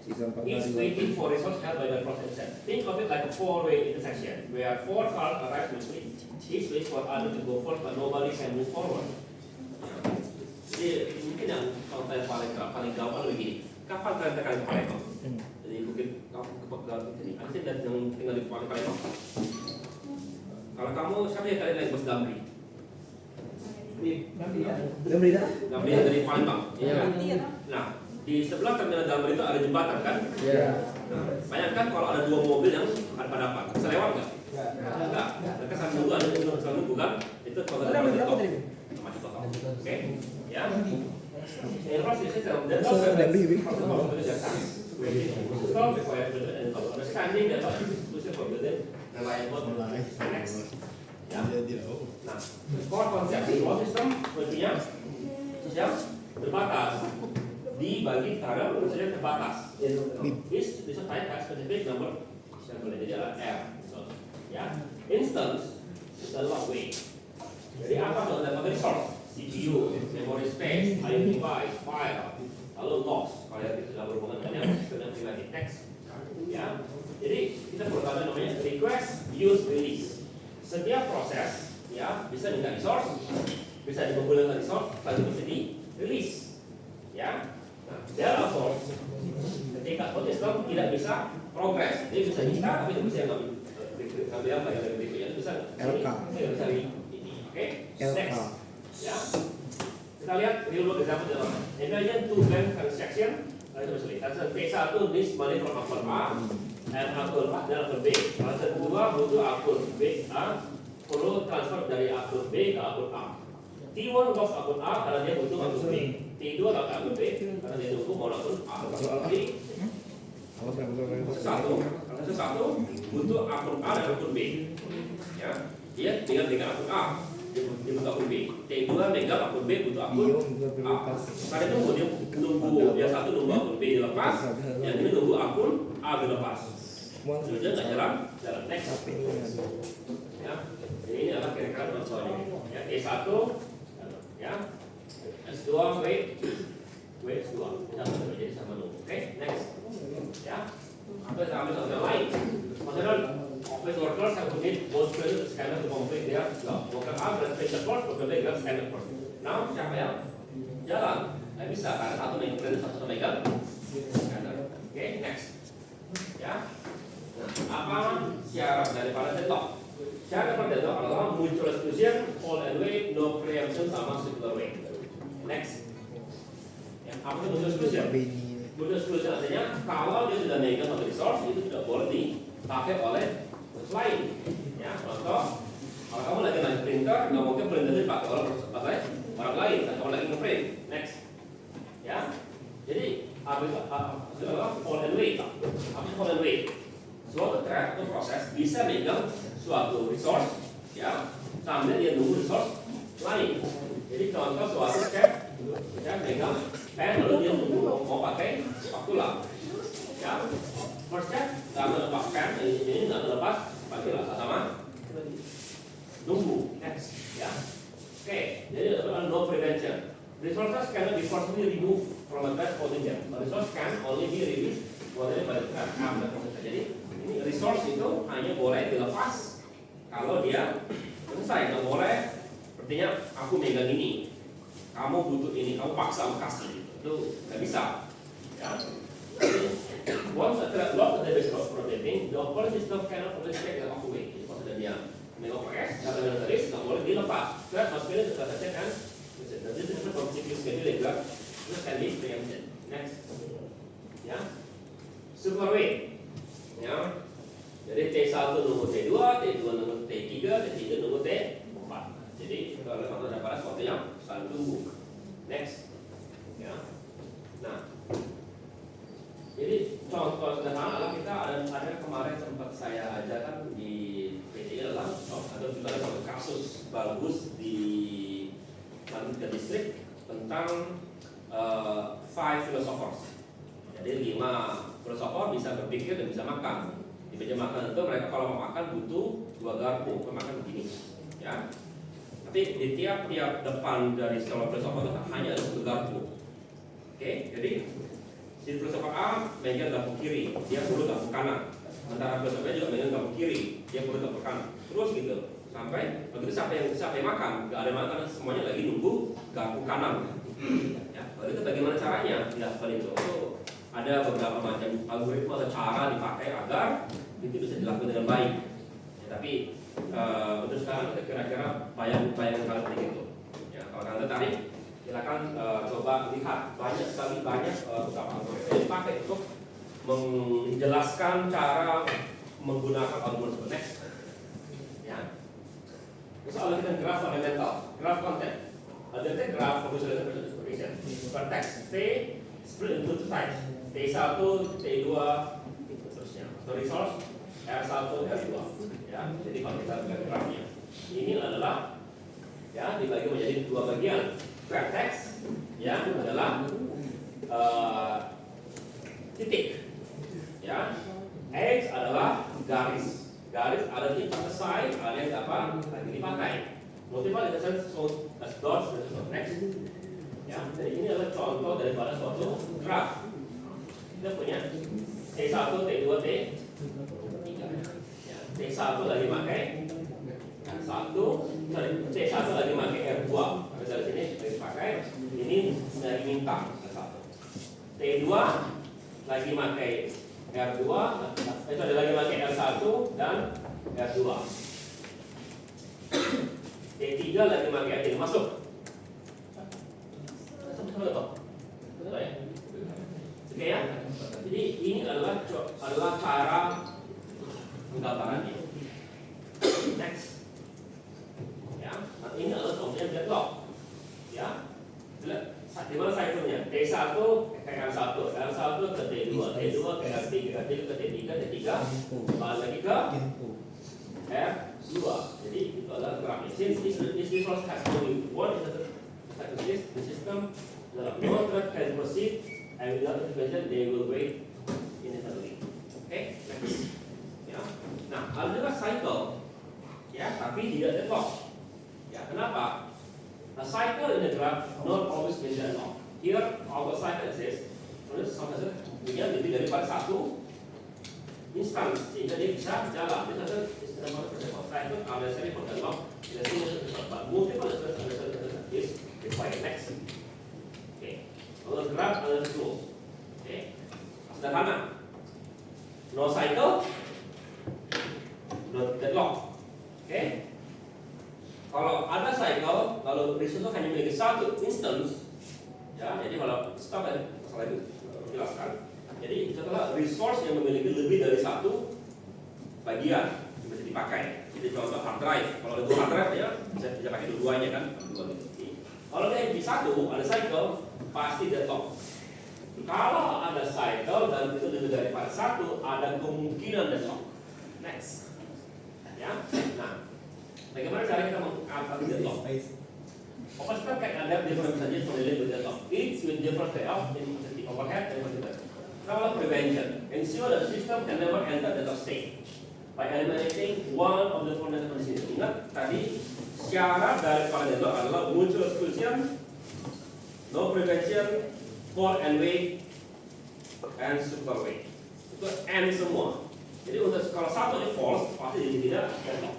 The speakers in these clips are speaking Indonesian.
Each waiting for resource held by the process itself. Think of it like a four-way intersection where four cars arrive quickly. Each waits for other to go first, but nobody can move forward. Jadi mungkin yang konten paling gampang begini. Kapan kalian tekan Palembang? Jadi mungkin kamu kepegang ini. Nanti dan yang tinggal di Palembang. Kalau kamu siapa yang kalian naik bus Damri? Damri dari Palembang. Iya. Nah, di sebelah terminal Damri itu ada jembatan kan? Iya. Nah, bayangkan kalau ada dua mobil yang hadapan-hadapan, bisa lewat nggak? Enggak. Mereka sambil nunggu ada yang nunggu kan? Itu kalau ada masih total. Oke? Ya. In process system, the understanding that solution for building reliable next. Ya. Nah, core konsep di wall system tentunya sosial terbatas dibagi karena urusannya terbatas. Is disertai specific number yang boleh jadi adalah R. Ya, instance adalah way. Jadi apa kalau dapat resource? CPU, memory space, IO device, file, lalu logs. Kalau itu sudah berhubungan dengan sistem pribadi teks. Ya, jadi kita perlu tahu namanya request, use, release. Setiap proses ya bisa minta resource, bisa dikumpulkan resource, lalu bisa di release. Ya, nah, therefore ketika sistem tidak bisa progress, dia bisa minta tapi tidak bisa ngambil apa yang lebih ya bisa LK, bisa ini, oke? Next, ya. Kita lihat real world example dalam imagine two bank transaction. Transaction P1 needs money from akun A and akun A dan akun B. Transaction 2 butuh akun B A perlu transfer dari akun B ke akun A. T1 lost akun A karena dia butuh akun B. T2 dapat akun B karena dia butuh mau akun A. Jadi satu butuh akun A dan akun B. Ya, dia tinggal dengan akun A. Dia butuh akun B. T2 megang akun B butuh akun A. Karena itu dia nunggu yang satu nunggu akun B dilepas, yang ini nunggu akun A dilepas. Sudah nggak jalan next. Ya, jadi ini adalah kira-kira contohnya. Ya, E1, ya, S2 wait S2 kita jadi sama nunggu. Oke, next. Ya, apa yang ambil contoh lain? Maksudnya office workers have to need both printer scanner to complete their job. Worker A dan printer first, worker B dan scanner first. Now siapa yang jalan? Nggak bisa karena satu megang printer, satu megang scanner. Oke, next. Ya. Nah, apa syarat daripada deadlock? Syarat daripada deadlock adalah mutual exclusion, all and wait, no preemption sama circular wait. Next. Ya, apa itu mutual exclusion? Mutual exclusion artinya kalau dia sudah megang satu resource itu tidak boleh dipakai oleh lain. Ya, contoh, kalau kamu lagi naik printer, nggak mungkin printer dipakai oleh orang lain, atau kamu lagi ngeprint. Next, ya. Jadi all and wait. Apa all and wait? Suatu thread atau proses bisa megang suatu resource, ya, sambil dia nunggu resource lain. Jadi contoh suatu step, ya, megang pen lalu dia nunggu mau pakai spatula. Ya, first step nggak melepas pen, ini nggak melepas spatula sama nunggu. Next, ya. Oke, jadi ada no prevention. Resources cannot be forcibly removed from a thread contingent. A resource can only be released by the thread after process. Jadi ini resource itu hanya boleh dilepas kalau dia selesai. Nggak boleh, artinya aku megang ini, kamu butuh ini, kamu paksa kasih, itu nggak bisa. Ya. Once a thread locked the base of protecting, the operating system cannot always take it off away. Jadi kalau dia megang PS, kata database nggak boleh dilepas. Thread must be the transaction and this is the CPU schedule juga, itu can be preempted. Next, ya, super wait, ya. Jadi T1 nunggu T2, T2 nunggu T3, T3 nunggu T4. Jadi kalau ada pada sesuatu yang saling tunggu. Next, ya. Nah, jadi contoh sederhana adalah kita ada kemarin sempat saya ajarkan di PTI adalah atau juga ada satu kasus bagus di Malaysia Distrik tentang 5 philosophers. Jadi 5 filosofer bisa berpikir dan bisa makan. Di meja makan itu mereka kalau mau makan butuh 2 garpu, makan begini, ya. Tapi di tiap-tiap depan dari seluruh filosofer itu hanya ada 1 garpu. Oke, jadi si filosofer A megang gapung kiri, dia perlu gapung kanan. Sementara plus apa juga megang gapung kiri, dia perlu gapung kanan. Terus gitu sampai begitu siapa yang makan, nggak ada makan, semuanya lagi nunggu gapung kanan. Ya, itu bagaimana caranya? Ya, seperti itu. Ada beberapa macam algoritma atau cara dipakai agar itu bisa dilakukan dengan baik. Ya, tapi untuk sekarang kita kira-kira bayang kalian begitu. Ya, kalau kalian tertarik, silakan coba lihat banyak beberapa algoritma yang dipakai untuk menjelaskan cara menggunakan algoritma next. Ya, misalnya kita graf fundamental, graf content. Ada graf fokus information. Konteks T split into two types. T1, T2, seterusnya. So resource R1, R2. Ya, jadi kalau kita lihat grafnya, ini adalah ya dibagi menjadi dua bagian. Vertex yang adalah titik. Ya, X adalah garis. Garis ada di selesai, ada yang apa lagi dipakai. Multiple intersection shown as dots next. Ya, jadi ini adalah contoh daripada suatu graf. Kita punya T1, T2, T3. Ya, T1 lagi pakai R1, T1 lagi pakai R2. Misalnya sini lagi pakai, ini dari minta R1. T2 lagi pakai R2, itu ada lagi pakai R1 dan R2. T3 lagi pakai R3 masuk. Betul ya? Oke ya. Jadi ini adalah cara penggambarannya. Next. Ya, nah ini adalah contohnya deadlock. Ya. Di mana cycle-nya? T1 ke R1, R1 ke T2, T2 ke R3, R3 ke T3, T3 balik lagi ke R2. Jadi itu adalah grafnya. Since this resource has only one interface, the system no thread can proceed and without intervention they will wait indefinitely. Oke, next. Ya. Nah, ada juga cycle, ya, tapi tidak deadlock. Ya, kenapa? A cycle in the graph not always means deadlock. Here, our cycle exists. Terus sampai punya lebih daripada satu instance, sehingga dia bisa jalan. Dia satu cycle ada seri for deadlock. Dia sini but multiple is required next. Kalau graf ada flow. Oke. Sederhana. No cycle, no deadlock. Oke. Kalau ada cycle, kalau resource hanya memiliki satu instance, ya, jadi kalau stop tadi masalah itu jelaskan. Jadi setelah resource yang memiliki lebih dari satu bagian yang bisa dipakai. Jadi contoh hard drive. Kalau itu hard drive ya bisa pakai dua-duanya kan. Kalau dia di satu ada cycle, pasti deadlock. Kalau ada cycle dan itu lebih daripada satu, ada kemungkinan deadlock. Next. Ya. Nah, bagaimana cara kita mengatasi deadlock? OpenStep can adapt different strategies for dealing with deadlock. Each with different trade-off in the overhead and quantity. Trouble prevention. Ensure that the system can never enter deadlock state by eliminating one of the fundamental conditions. Ingat tadi syarat daripada deadlock adalah mutual exclusion, no prevention, for and weight, and super weight. Itu and semua. Jadi untuk kalau satu ini false, pasti jadi tidak deadlock.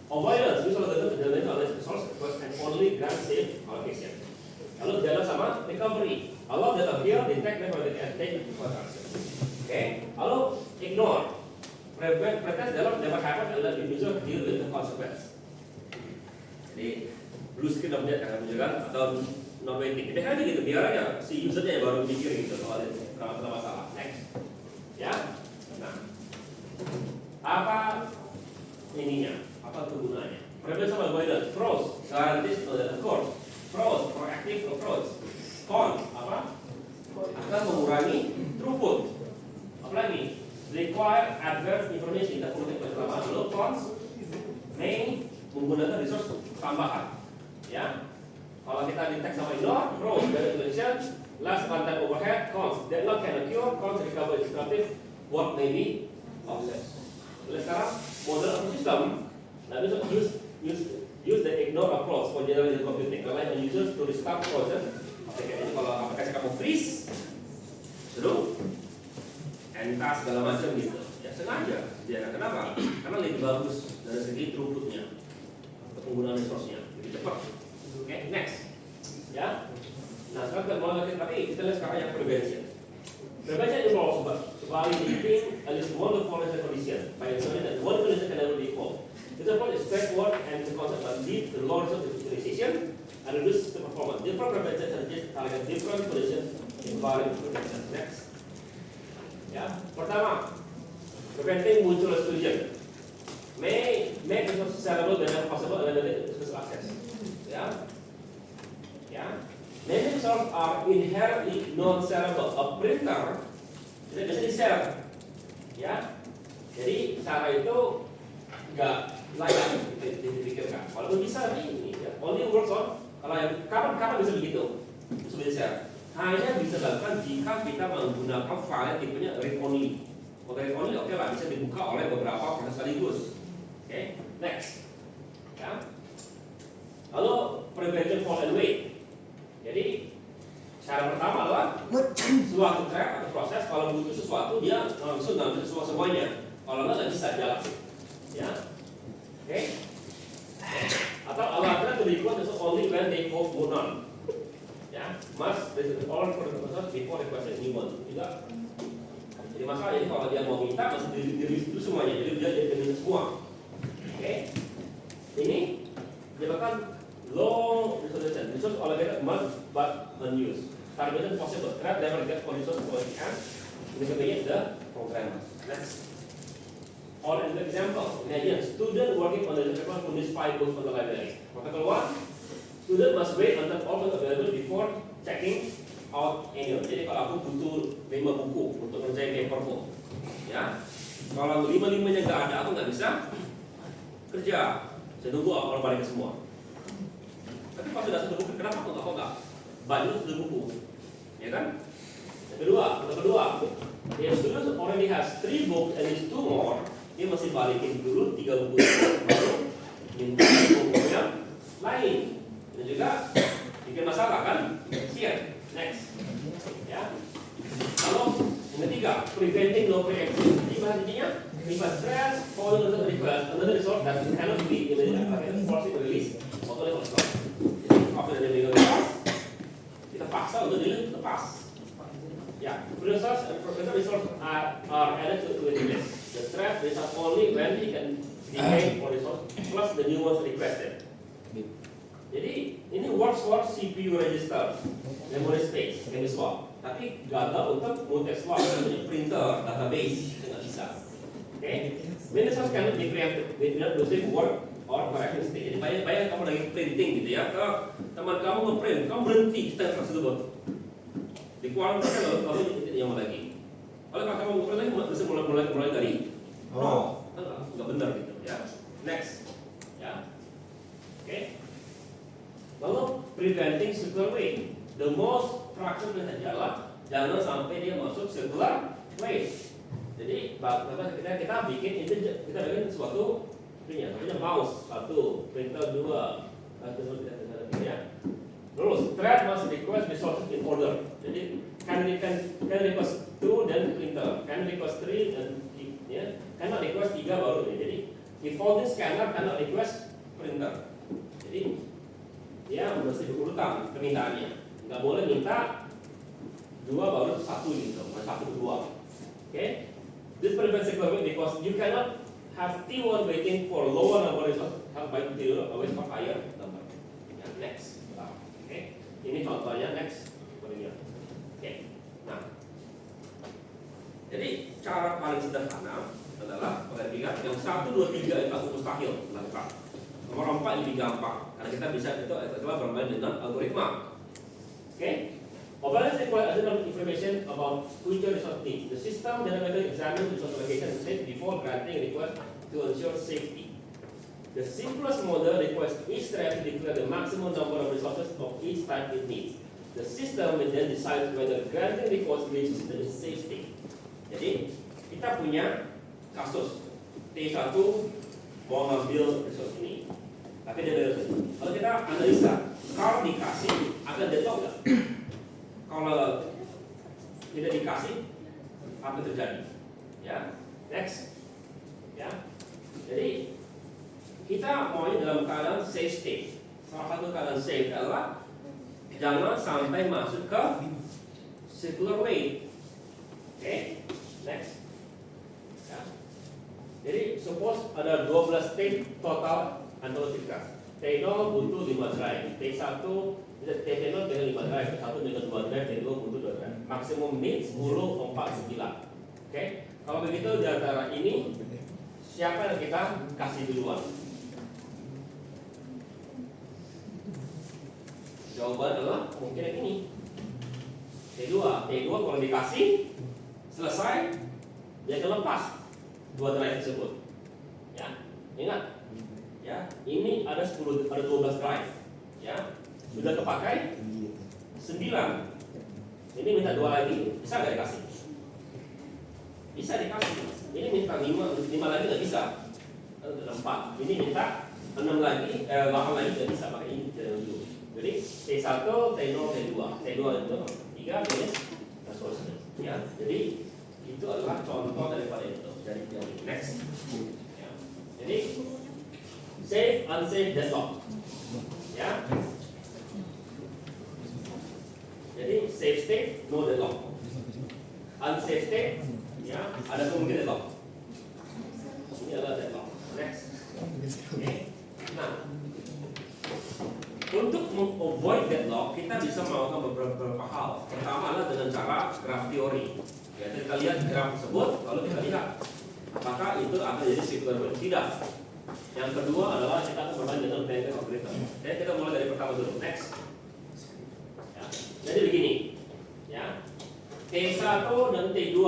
Avoidance, misalnya terjadi oleh resource request and only grant safe allocation. Lalu jalan sama recovery. Allow that appear, detect, never detect, and take for action. Oke. Lalu ignore. Pretend deadlock never happen and let the user deal with the consequence. Jadi blue screen of death akan menunjukkan atau non waiting. Ini kan gitu, biar aja si usernya yang baru mikir gitu kalau ada masalah. Next, ya. Nah, apa ininya? Apa kegunaannya? Prevention avoidance, pros, guarantees of course, pros, proactive approach, cons, apa? Akan mengurangi throughput. Apalagi? Require advanced information. Kita perlu informasi. Lalu cons, may menggunakan resource tambahan, ya. Kalau kita detect sama ignore, pros, better solution, less runtime overhead, cons, deadlock can occur, cons recovery disruptive, what may be offset. Oleh sekarang model of system, nah bisa use the ignore approach for general computing, rely on users to restart process. Oke, jadi kalau aplikasi kamu freeze, dulu entah segala macam gitu. Ya sengaja. Ya kenapa? Karena lebih bagus dari segi throughputnya, penggunaan resource-nya lebih cepat. Oke, next. Ya. Nah sekarang kita mulai lagi, kita lihat sekarang yang prevention. Prevention involves validating at least one of the following conditions by ensuring that one condition can never be equal. This approach is straightforward and the concept that lead to low resource utilization and reduce the performance. Different prevention strategies target different conditions in varying prevention. Next. Ya, pertama, preventing mutual exclusion. Make resources sellable whenever possible and limited resource access. Ya. Many resources are inherently non-sellable. A printer tidak bisa di-sell, ya. Jadi cara itu nggak layak dipikirkan. Walaupun bisa ini, ya. Only works on kalau yang kapan bisa begitu, bisa di-sell. Hanya bisa dilakukan jika kita menggunakan file yang tipenya read only. Kalau read only oke lah, bisa dibuka oleh beberapa proses sekaligus. Oke, next. Ya. Lalu prevention fall and wait. Jadi cara pertama adalah suatu track atau proses kalau butuh sesuatu dia langsung ngambil semuanya. Kalau nggak bisa jalan. Ya, oke. Atau alatnya to request is only when they call for none. Ya, must visit all for the process before requesting new one. Juga. Jadi masalah jadi kalau dia mau minta mesti diri itu semuanya. Jadi dia jadi semua. Oke. Ini menyebabkan low resolution. Resource allocated must but unused. Targeted possible. Grab never get for resource for the end. Ini sebenarnya the programmer. Next. Or an example. Ini aja. Student working on the paper who needs 5 books from the library. Protocol 1. Student must wait until all books available before checking out any. Jadi kalau aku butuh 5 buku untuk ngerjain paperku, ya. Kalau 5-5-nya nggak ada, aku nggak bisa kerja. Saya tunggu orang balik ke semua. Tapi pas sudah satu buku, kenapa kok nggak banyak satu buku, ya kan? Yang kedua, if student already has 3 books and is 2 more, dia masih balikin dulu 3 buku baru minta buku yang lain. Dan juga bikin masalah kan? Siap. Next, ya. Lalu yang ketiga, preventing no preemption. Jadi bahasanya, request stress, following another request, another resource that cannot be immediately forced to release. Atau after the legal pass, kita paksa untuk dilepas. Ya, resource and professional resource are added to the list. The threat is only when we can decay for resource plus the new ones requested. Jadi ini works for CPU register, memory space, memory swap. Tapi gagal untuk multi swap, printer, database, itu nggak bisa. Oke, many resource cannot be preempted without losing work or correction state. Jadi bayang kamu lagi printing gitu ya, kalau teman kamu ngeprint, kamu berhenti step tersebut. Di kualitas kamu yang lagi. Kalau kamu ngeprint lagi, bisa mulai dari nggak benar gitu ya. Next, ya, oke. Lalu preventing circular waste. The most fraction adalah jangan sampai dia masuk circular waste. Jadi kita bikin suatu punya mouse 1, printer 2, ya. Terus thread must request resources in order. Jadi can request 2 dan printer, can request 3 dan ya, cannot request 3 baru. Jadi default scanner cannot request printer. Jadi dia mesti berurutan permintaannya. Nggak boleh minta 2 baru 1 gitu, 1 ke 2. Okay? This prevents circular waste because you cannot have T1 waiting for lower number resources, have by T0 always for higher number. Yeah, next. Okay? Ini contohnya next. Okay. Nah, jadi cara paling sederhana adalah pada tiga yang 1, 2, 3 itu mustahil dilakukan. Nomor 4 lebih gampang karena kita bisa itu adalah bermain dengan algoritma. Okay? Overall, requires additional information about future resource needs. The system generator examines resource allocation state before granting request to ensure safety. The simplest model requires each thread to declare the maximum number of resources of each type it needs. The system will then decide whether granting request reaches the safe state. Jadi kita punya kasus T1 mau ngambil resource ini, tapi dia beda. Kalau kita analisa, kalau dikasih akan detok nggak? Kalau tidak dikasih, apa yang terjadi. Ya, next. Ya, jadi kita maunya dalam keadaan safe state. Salah satu keadaan safe adalah jangan sampai masuk ke circular wave. Oke, next. Ya. Jadi suppose ada 12 state total analytic gas. T0 butuh 5 drive, T1 T0 dengan 5 drive, T1 dengan 2 drive, T2 butuh 2 drive. Maksimum need 10, 4, 9. Oke, kalau begitu di antara ini siapa yang kita kasih duluan? Jawaban adalah kemungkinan ini. T2 kalau dikasih selesai dia akan lepas 2 drive tersebut. Ya, ingat. Ya, ini ada 12 drive. Ya, sudah kepakai 9. Ini minta 2 lagi, bisa nggak dikasih? Bisa dikasih. Ini minta 5 lagi nggak bisa. 4. Ini minta 6 lagi, 8 lagi nggak bisa. Pakai ini dulu. Jadi T1, T0, T2, T2 itu 3 minus dan seterusnya. Ya, jadi itu adalah contoh daripada itu. Jadi next. Ya. Jadi safe, unsafe, deadlock. Ya. Jadi safe state, no deadlock. Unsafe state, ya, ada kemungkinan deadlock. Ini adalah deadlock. Next. Okay. Nah, untuk mengavoid deadlock, kita bisa melakukan beberapa hal. Pertama adalah dengan cara graph theory. Ya, kita lihat graph tersebut, lalu kita lihat apakah itu akan jadi circular wave tidak. Yang kedua adalah kita akan bermain dengan Venn algorithm. Jadi kita mulai dari pertama dulu. Next. Ya. Jadi begini, ya. T1 dan T2,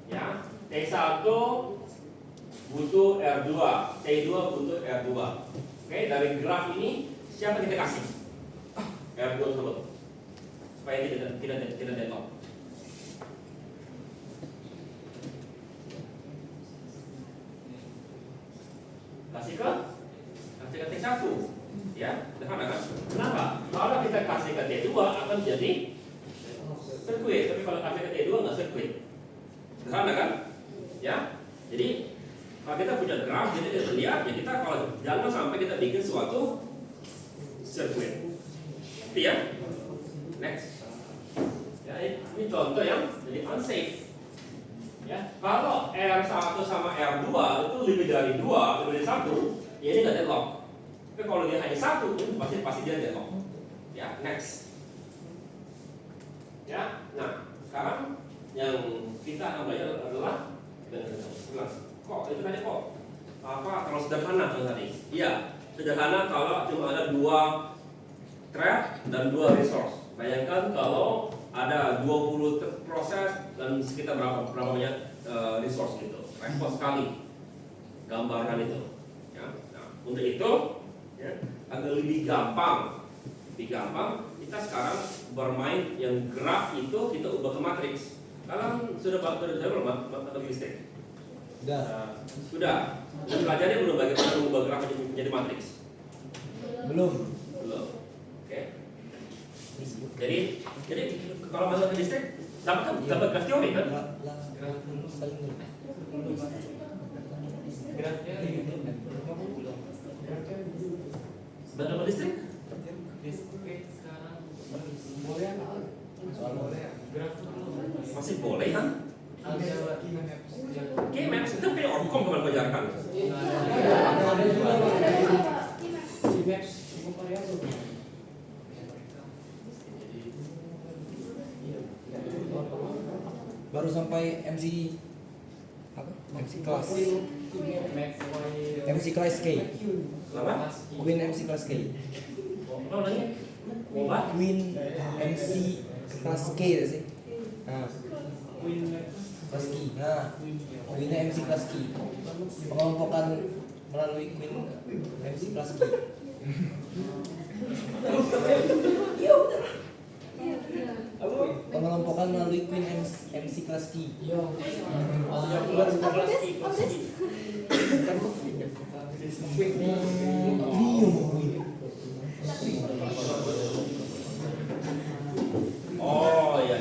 ya. T1 butuh R2, T2 butuh R2. Oke, dari graf ini siapa kita kasih? R2 tersebut. Supaya tidak deadlock. Kasih ke T1, ya, sederhana kan? Kenapa? Kalau kita kasih ke T2 akan jadi sirkuit, tapi kalau kasih ke T2 nggak sirkuit. Sederhana kan? Ya, jadi kalau kita punya graf, jadi kita lihat, ya kita kalau jangan sampai kita bikin suatu sirkuit. Itu ya. Next. Ya, ini contoh yang jadi unsafe. Ya, kalau R1 sama R2 itu lebih dari 2, lebih dari 1, ya ini nggak deadlock. Tapi kalau dia hanya 1, itu pasti dia deadlock. Ya, next. Ya, nah sekarang yang kita akan belajar adalah kok itu tadi kok apa kalau sederhana tadi? Iya, sederhana kalau cuma ada 2 trap dan 2 resource. Bayangkan kalau ada 20 proses dan sekitar berapa banyak resource gitu. Repot sekali gambarkan itu. Ya. Nah, untuk itu ya, agak lebih gampang. Kita sekarang bermain yang graf itu kita ubah ke matriks. Kalian sudah belum matematika listrik? Sudah. Dan pelajari belum bagaimana mengubah graf menjadi matriks? Belum. Oke. Jadi kalau masuk ke listrik dapat graf teori kan? Grafnya sebenarnya listrik? Masih boleh kan? Gmax itu kayak Orcom kemarin belajarkan. Baru sampai MC apa? MC kelas K. Apa? Queen MC kelas K. Apa namanya? Queen MC kelas K ya sih. Nah, kelas K. Nah, Queen MC kelas K. Pengelompokan melalui Queen MC kelas K. Iya benar. Pengelompokan melalui Queen MC kelas K. Oh iya.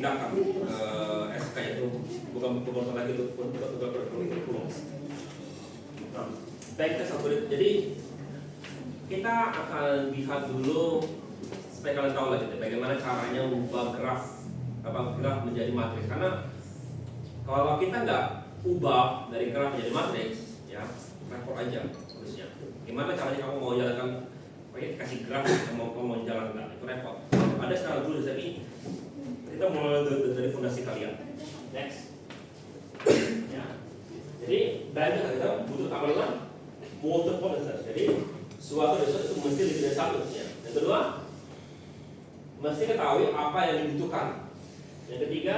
tindakan SK itu bukan lagi untuk kurikulum. Nah, bankers algorithm. Jadi kita akan lihat dulu supaya kalian tahu lah gitu, bagaimana caranya mengubah graf menjadi matriks. Karena kalau kita nggak ubah dari graf menjadi matriks, ya repot aja harusnya. Gimana caranya kamu mau jalankan, kasih graf, mau jalankan, itu repot. Ada sekarang dulu, jadi kita mulai dari fondasi kalian. Next, ya. Jadi banyak kita butuh tambahan multiple research. Jadi suatu research itu mesti lebih dari satu. Ya. Yang kedua, mesti ketahui apa yang dibutuhkan. Yang ketiga,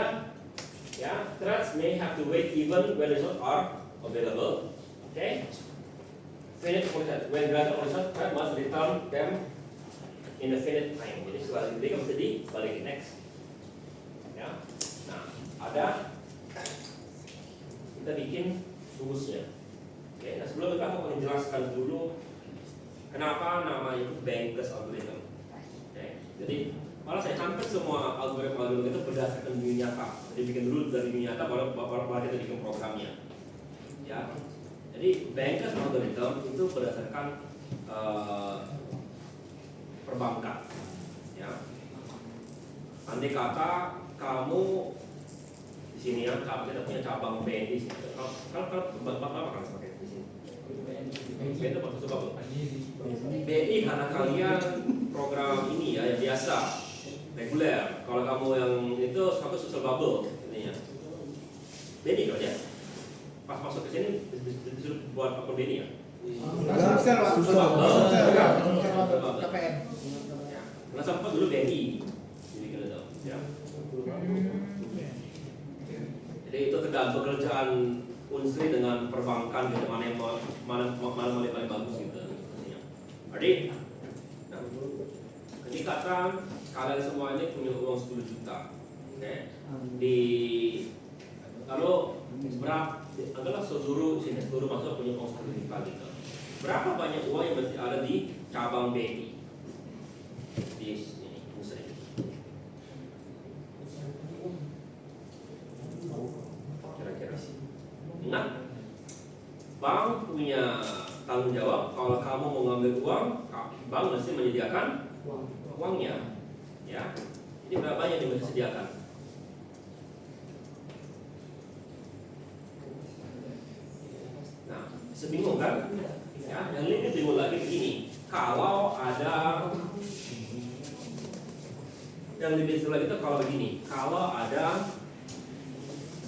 ya, threads may have to wait even when results are available. Okay. Finite process. When granted results, thread must return them in a finite time. Jadi setelah diberikan mesti dibalikin. Next. Ya. Nah, ada kita bikin rumusnya. Oke. Nah, sebelum itu aku akan jelaskan dulu kenapa nama itu bankers algorithm. Oke. Jadi malah saya hampir semua algoritma itu berdasarkan dunia nyata. Jadi bikin dulu dari dunia nyata, baru kita bikin programnya. Ya. Jadi bankers algorithm itu berdasarkan perbankan. Ya. Andai kata kamu di sini ya, kita punya cabang BNI. Kalau bapak apa kan sebagai di sini? BNI itu maksud apa? BNI karena kalian program ini ya yang biasa. Reguler. Kalau kamu yang itu satu social bubble ini ya. Beni kan ya. Pas masuk ke sini disuruh buat akun Beni ya. KPN. Nah sempat dulu Beni. Jadi gitu ya. Jadi itu tergantung pekerjaan Unsri dengan perbankan gitu, mana yang paling bagus gitu. Jadi, nah, ini kata kalian semua ini punya uang 10 juta, oke? Kalau berapa? Adalah seluruh mahasiswa punya uang 10 juta gitu. Berapa banyak uang yang masih ada di cabang BNI di sini, Unsri? Kira-kira. Ingat, bank punya tanggung jawab. Kalau kamu mau ngambil uang, bank mesti menyediakan uangnya. Ya, ini berapa banyak yang bisa disediakan? Nah, sebingung kan? Ya, yang ini bingung lagi begini. Kalau ada yang lebih seru lagi itu kalau begini. Kalau ada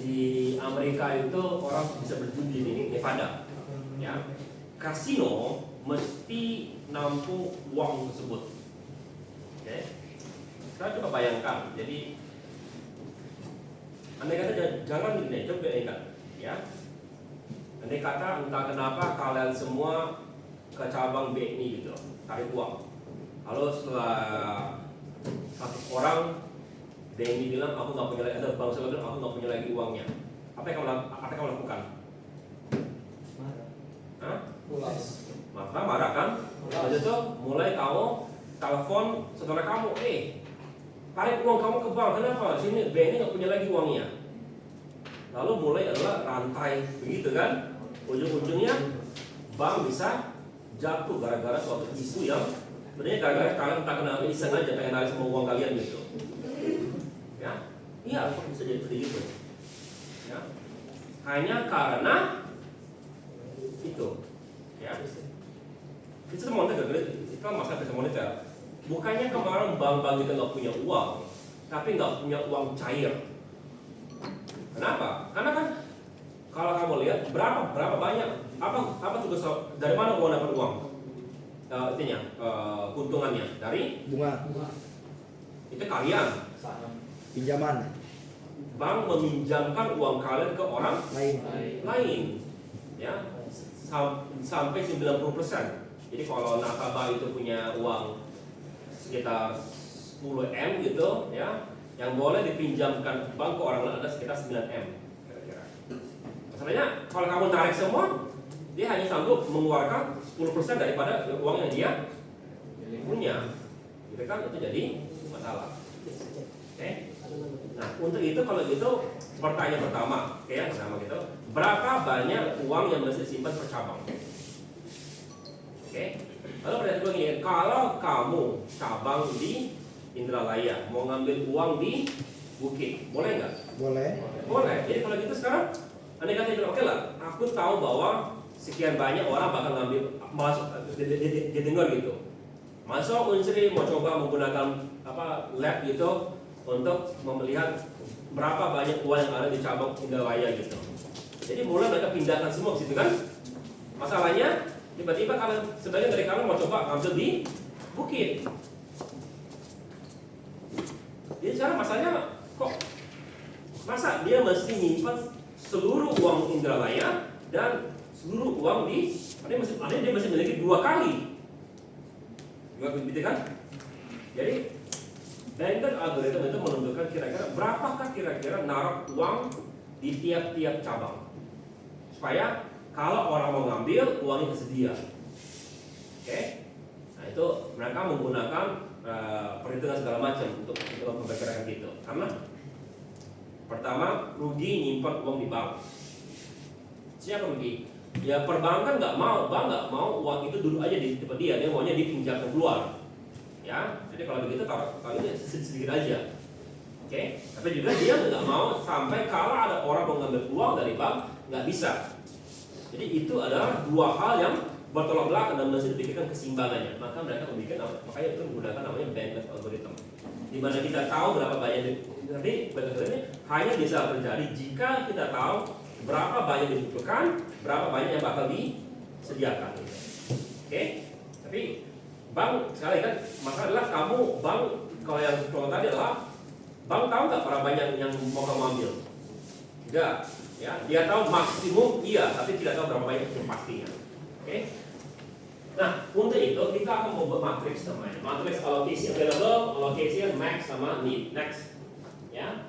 di Amerika itu orang bisa berjudi di Nevada, ya, kasino mesti nampung uang tersebut. Oke. Sekarang coba bayangkan, jadi andai kata jangan begini, coba bayangkan, ya. Andai kata entah kenapa kalian semua ke cabang BNI gitu, tarik uang. Lalu setelah satu orang BNI bilang aku nggak punya lagi, atau bank bilang aku nggak punya lagi uangnya. Apa yang kamu lakukan? Hah? Marah kan? Lalu itu mulai kamu telepon saudara kamu, tarik uang kamu ke bank, kenapa? Sini BNI nggak punya lagi uangnya. Lalu mulai adalah rantai, begitu kan? Ujung-ujungnya bank bisa jatuh gara-gara suatu isu yang sebenarnya gara-gara kalian tak kenal iseng aja pengen narik semua uang kalian gitu. Ya, iya, kok bisa jadi seperti itu. Ya, hanya karena itu, ya. Itu moneter, itu kan masalah bisa moneter. Bukannya kemarin bank-bank kita nggak punya uang, tapi nggak punya uang cair. Kenapa? Karena kan kalau kamu lihat berapa banyak apa tugas dari mana uang dapat uang? Keuntungannya dari Bunga. Itu kalian. Pinjaman. Bank meminjamkan uang kalian ke orang lain. Ya. Sampai 90%. Jadi kalau nasabah itu punya uang sekitar 10 M gitu, ya, yang boleh dipinjamkan bank ke orang lain ada sekitar 9 M kira-kira. Masalahnya kalau kamu tarik semua, dia hanya sanggup mengeluarkan 10% daripada uang yang dia punya. Gitu kan, itu jadi masalah. Oke. Nah, untuk itu kalau gitu pertanyaan pertama, oke ya, sama gitu. Berapa banyak uang yang mesti disimpan per cabang? Oke. Lalu pertanyaan kedua gini, kalau kamu cabang di Indralaya mau ngambil uang di Bukit, boleh nggak? Boleh. Boleh. Jadi kalau gitu sekarang andai kata bilang, oke lah, aku tahu bahwa sekian banyak orang bakal ngambil masuk didengar gitu. Masuk Unsri mau coba menggunakan lab gitu untuk melihat berapa banyak uang yang ada di cabang Indralaya gitu. Jadi mulai mereka pindahkan semua ke situ kan. Masalahnya tiba-tiba kalian sebagian dari kalian mau coba ngambil di Bukit. Jadi sekarang masalahnya kok masa dia mesti nyimpan seluruh uang Indralaya dan seluruh uang di dia masih memiliki 2 kali. Gitu kan? Jadi Bankers algorithm itu menentukan kira-kira berapakah kira-kira naruh uang di tiap-tiap cabang supaya kalau orang mau ngambil uangnya tersedia. Oke? Nah itu mereka menggunakan perhitungan segala macam untuk memperkirakan gitu. Karena pertama rugi nyimpan uang di bank. Siapa rugi? Ya perbankan nggak mau, bank nggak mau uang itu dulu aja di tempat dia maunya dipinjamkan keluar. Ya, jadi kalau begitu kalinya sedikit aja, oke? Tapi juga dia nggak mau sampai kalau ada orang mau ngambil uang dari bank nggak bisa. Jadi itu adalah 2 hal yang bertolak belakang dan mesti dipikirkan keseimbangannya. Maka mereka makanya itu menggunakan namanya Bankers algorithm. Di mana kita tahu berapa banyak nanti ini hanya bisa terjadi jika kita tahu berapa banyak dibutuhkan, berapa banyak yang bakal disediakan. Oke? Tapi bank sekali kan, maka adalah kamu bank kalau yang contoh tadi adalah bank tahu nggak berapa banyak yang mau kamu ambil? Enggak, ya dia tahu maksimum iya, tapi tidak tahu berapa banyak yang pastinya. Oke? Nah untuk itu kita akan membuat matriks namanya, matriks allocation available, allocation max sama need. Next, ya.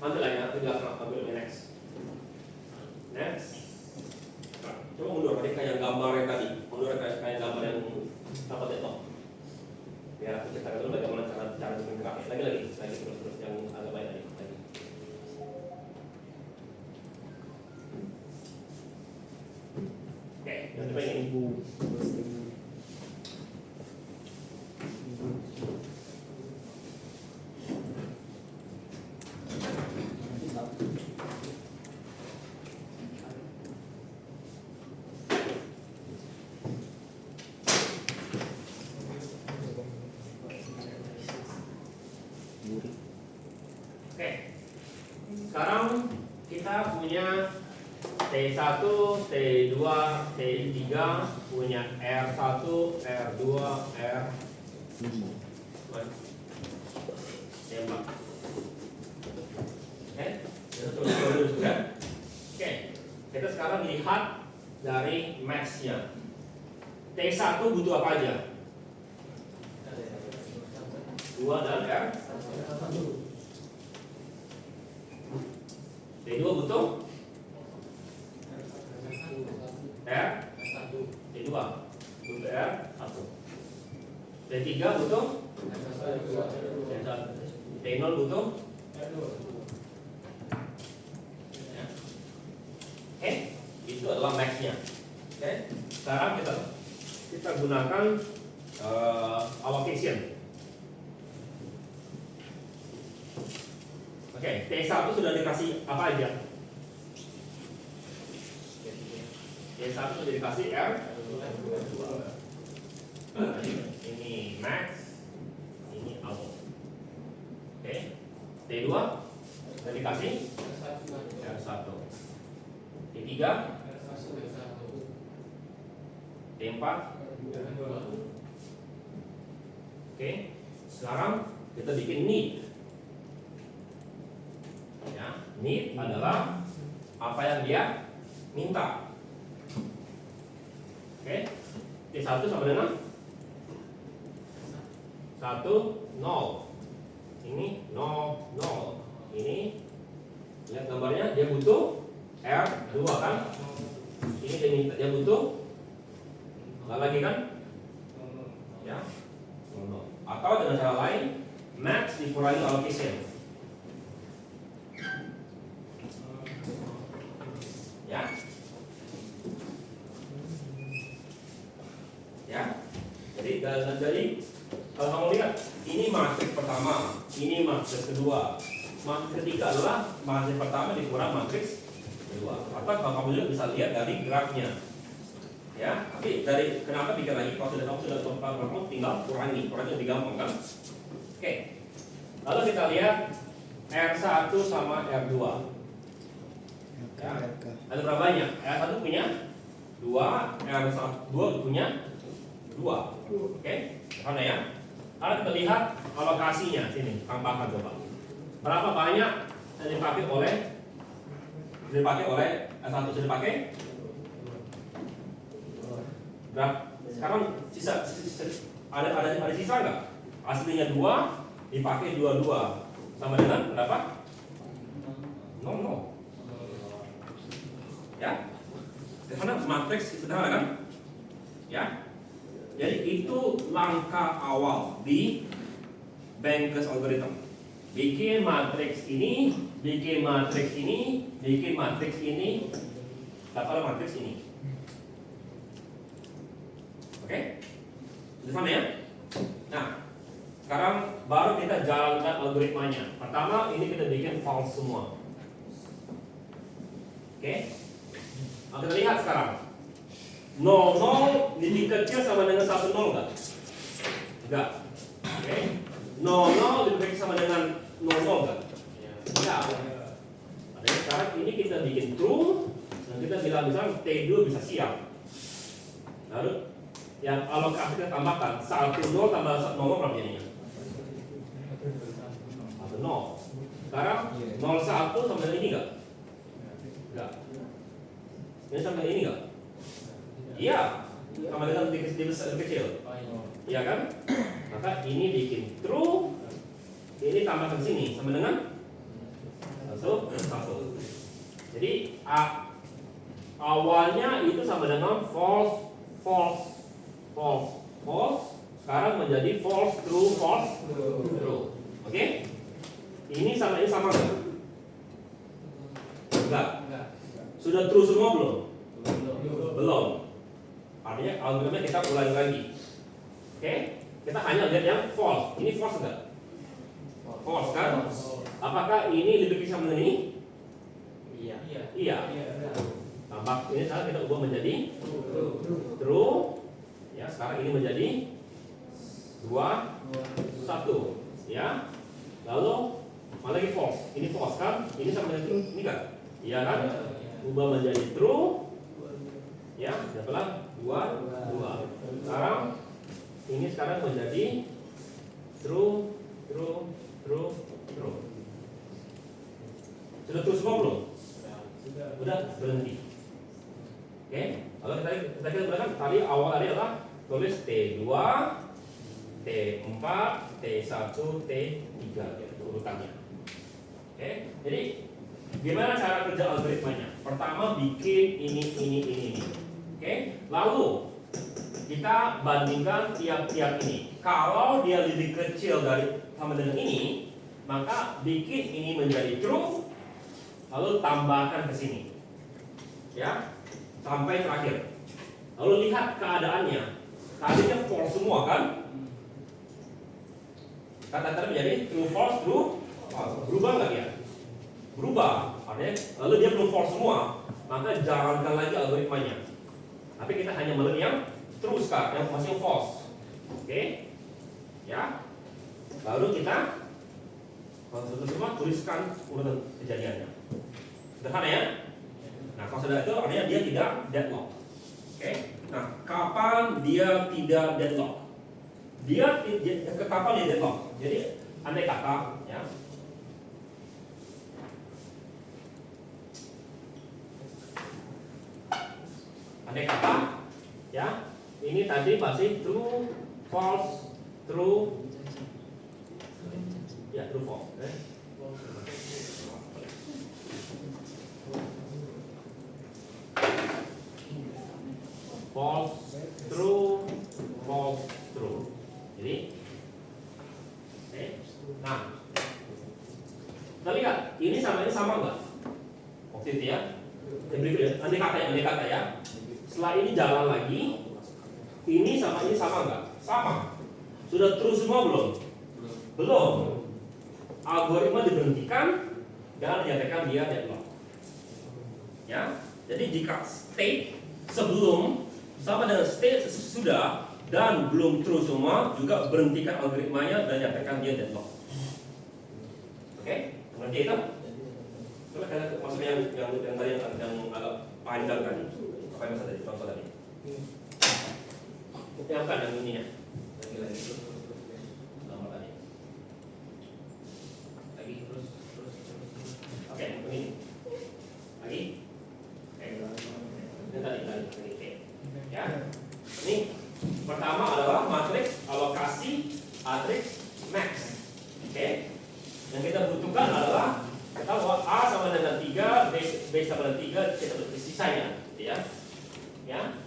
Ambil lah ya, ambil next. Next. Coba mundur tadi kayak gambar yang tadi, mundur kayak gambar yang dapat itu. Biar aku ceritakan dulu bagaimana cara menggeraknya. Lagi terus yang agak baik tadi. Lagi. Oke, yang coba ini. Oke, sekarang kita punya T1, T2, T3, punya R1, R2, R4. Oke, kita sekarang lihat dari max-nya. T1 butuh apa aja? 2 dan R1. T2 butuh R1. T2 butuh R1. T3 butuh R1. T0 butuh R2. Oke, itu adalah max-nya. Oke, sekarang kita gunakan allocation. Oke, T1 sudah dikasih apa aja? T1 sudah dikasih R. Ini max, ini auto. Oke, T2 sudah dikasih R1. T3, T4. Oke, sekarang kita bikin need. Ya, need adalah apa yang dia minta. Oke, T1 sama dengan 1, 0. Ini 0, 0. Ini lihat gambarnya dia butuh R2 kan? Ini dia butuh lagi kan? Ya, 0. Atau dengan cara lain max dikurangi allocation. Ini matriks kedua. Matriks ketiga adalah matriks pertama dikurang matriks kedua. Atau kalau kamu juga bisa lihat dari grafnya. Ya, tapi dari kenapa bikin lagi? Kalau kamu sudah tahu tinggal kurangi lebih gampang kan? Oke. Lalu kita lihat R1 sama R2. Ya. Ada berapa banyak? R1 punya 2, R2 punya 2. Oke, mana ya? Lalu kita lihat alokasinya sini, tambahkan coba. Berapa banyak yang dipakai oleh R1 sudah dipakai? Berapa? Sekarang sisa ada sisa nggak? Aslinya 2 dipakai 2 sama dengan berapa? 0. Ya, karena matriks sederhana kan? Ya, jadi itu langkah awal di Bankers algorithm. Bikin matriks ini, bikin matriks ini, bikin matriks ini, dapat matriks ini. Oke, sederhana ya. Nah, sekarang baru kita jalankan algoritmanya. Pertama, ini kita bikin false semua. Oke. Nah, kita lihat sekarang 00 lebih kecil sama dengan 10 enggak? Enggak. Oke. 00 lebih kecil sama dengan 00 enggak? Enggak. Jadi sekarang ini kita bikin true dan kita bilang misalnya T2 bisa siap. Lalu yang alokasi kita tambahkan 10 tambah 0 berapa jadinya? 0. Sekarang 01 sama dengan ini enggak? Enggak. Ini sama ini enggak? Iya, sama dengan lebih kecil. Iya kan? Maka ini bikin true, ini tambahkan sini sama dengan 1. Jadi awalnya itu sama dengan false. Sekarang menjadi false, true. Oke? Ini sama enggak? Enggak. Sudah true semua belum? Belum. Artinya algoritma kita ulangi lagi. Oke? Kita hanya lihat yang false. Ini false enggak? False kan? Apakah ini lebih kecil sama ini? Iya. Tambah ini sekarang kita ubah menjadi true. Ya, sekarang ini menjadi 2, 1. Ya. Lalu mana lagi false? Ini false kan? Ini sama dengan ini kan? Iya kan? Ubah menjadi true. Ya, dapatlah 2. Sekarang ini sekarang menjadi true. Sudah true semua belum? Sudah, berhenti. Oke, kalau kita gunakan tadi awal tadi adalah tulis T2, T4, T1, T3 urutannya. Oke, jadi gimana cara kerja algoritmanya? Pertama bikin ini. Oke, lalu kita bandingkan tiap-tiap ini. Kalau dia lebih kecil dari sama dengan ini, maka bikin ini menjadi true, lalu tambahkan ke sini. Ya, sampai terakhir. Lalu lihat keadaannya. Tadinya false semua kan? Kata-kata menjadi true false. Berubah nggak ya? Berubah. Artinya lalu dia belum false semua, maka jalankan lagi algoritmanya. Tapi kita hanya melihat yang true sekarang, yang masih false. Oke? Ya. Lalu kita kalau semua tuliskan urutan kejadiannya. Sederhana ya? Nah, kalau sudah itu artinya dia tidak deadlock. Oke? Nah, kapan dia tidak deadlock? Kapan dia deadlock? Jadi andai kata ya. Andai kata ya, ini tadi masih true, false, true. Ya, true false. False, true, false, true. Jadi, nah, kita lihat ini sama nggak? Waktu itu ya, berikutnya, andai kata ya. Setelah ini jalan lagi, ini sama nggak? Sama. Sudah true semua belum? Belum. algoritma diberhentikan dan dinyatakan dia deadlock. Ya, jadi jika state sebelum sama dengan state sesudah dan belum true semua, juga berhentikan algoritmanya dan nyatakan dia deadlock. Oke, mengerti itu? Coba kalian maksudnya yang tadi yang agak panjang tadi. Apa yang maksud tadi? Contoh tadi. Yang kan yang ini ya. Lagi. Nomor tadi. Lagi terus. Oke, ini. Lagi. Oke. Ini tadi. Oke. Ya. Ini pertama adalah matriks alokasi matriks max. Oke. Yang kita butuhkan adalah kita bahwa A sama dengan 3, B sama dengan 3, kita butuh sisanya, ya. Ya.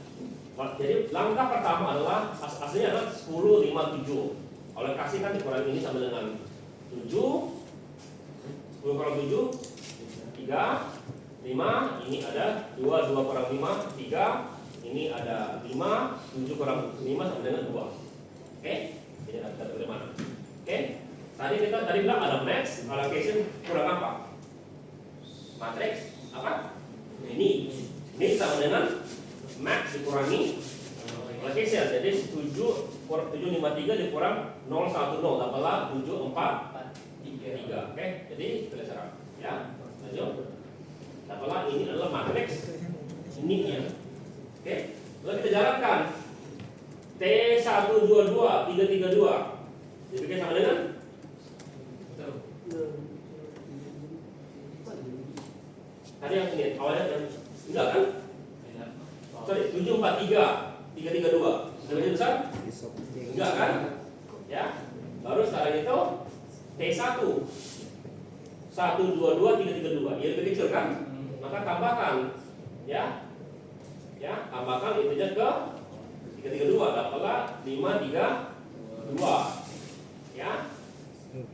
Jadi langkah pertama adalah aslinya adalah 10, 5, 7. Alokasi kan dikurangi ini sama dengan 7. 10 kurang 7, 3, 5. Ini ada 2 kurang 5, 3. Ini ada 5, 7 kurang 5 sama dengan 2. Oke? Ini ada bagaimana? Oke? Tadi bilang ada max, allocation kurang apa? Matriks apa? Ini sama dengan max dikurangi allocation. Jadi 753 dikurang 010 dapatlah 743. Oke? Jadi berdasarkan ya. Lanjut. Dapatlah ini adalah matriks ini-nya. Oke? Lalu kita jalankan T122 332 dibikin sama dengan tadi yang ini awalnya yang enggak kan? Sorry, 743 332 lebih besar? Enggak kan? Ya. Baru sekarang itu T1 122 332 ya lebih kecil kan? Maka tambahkan ya. Ya, tambahkan itunya ke 332 dapatlah 532. Ya.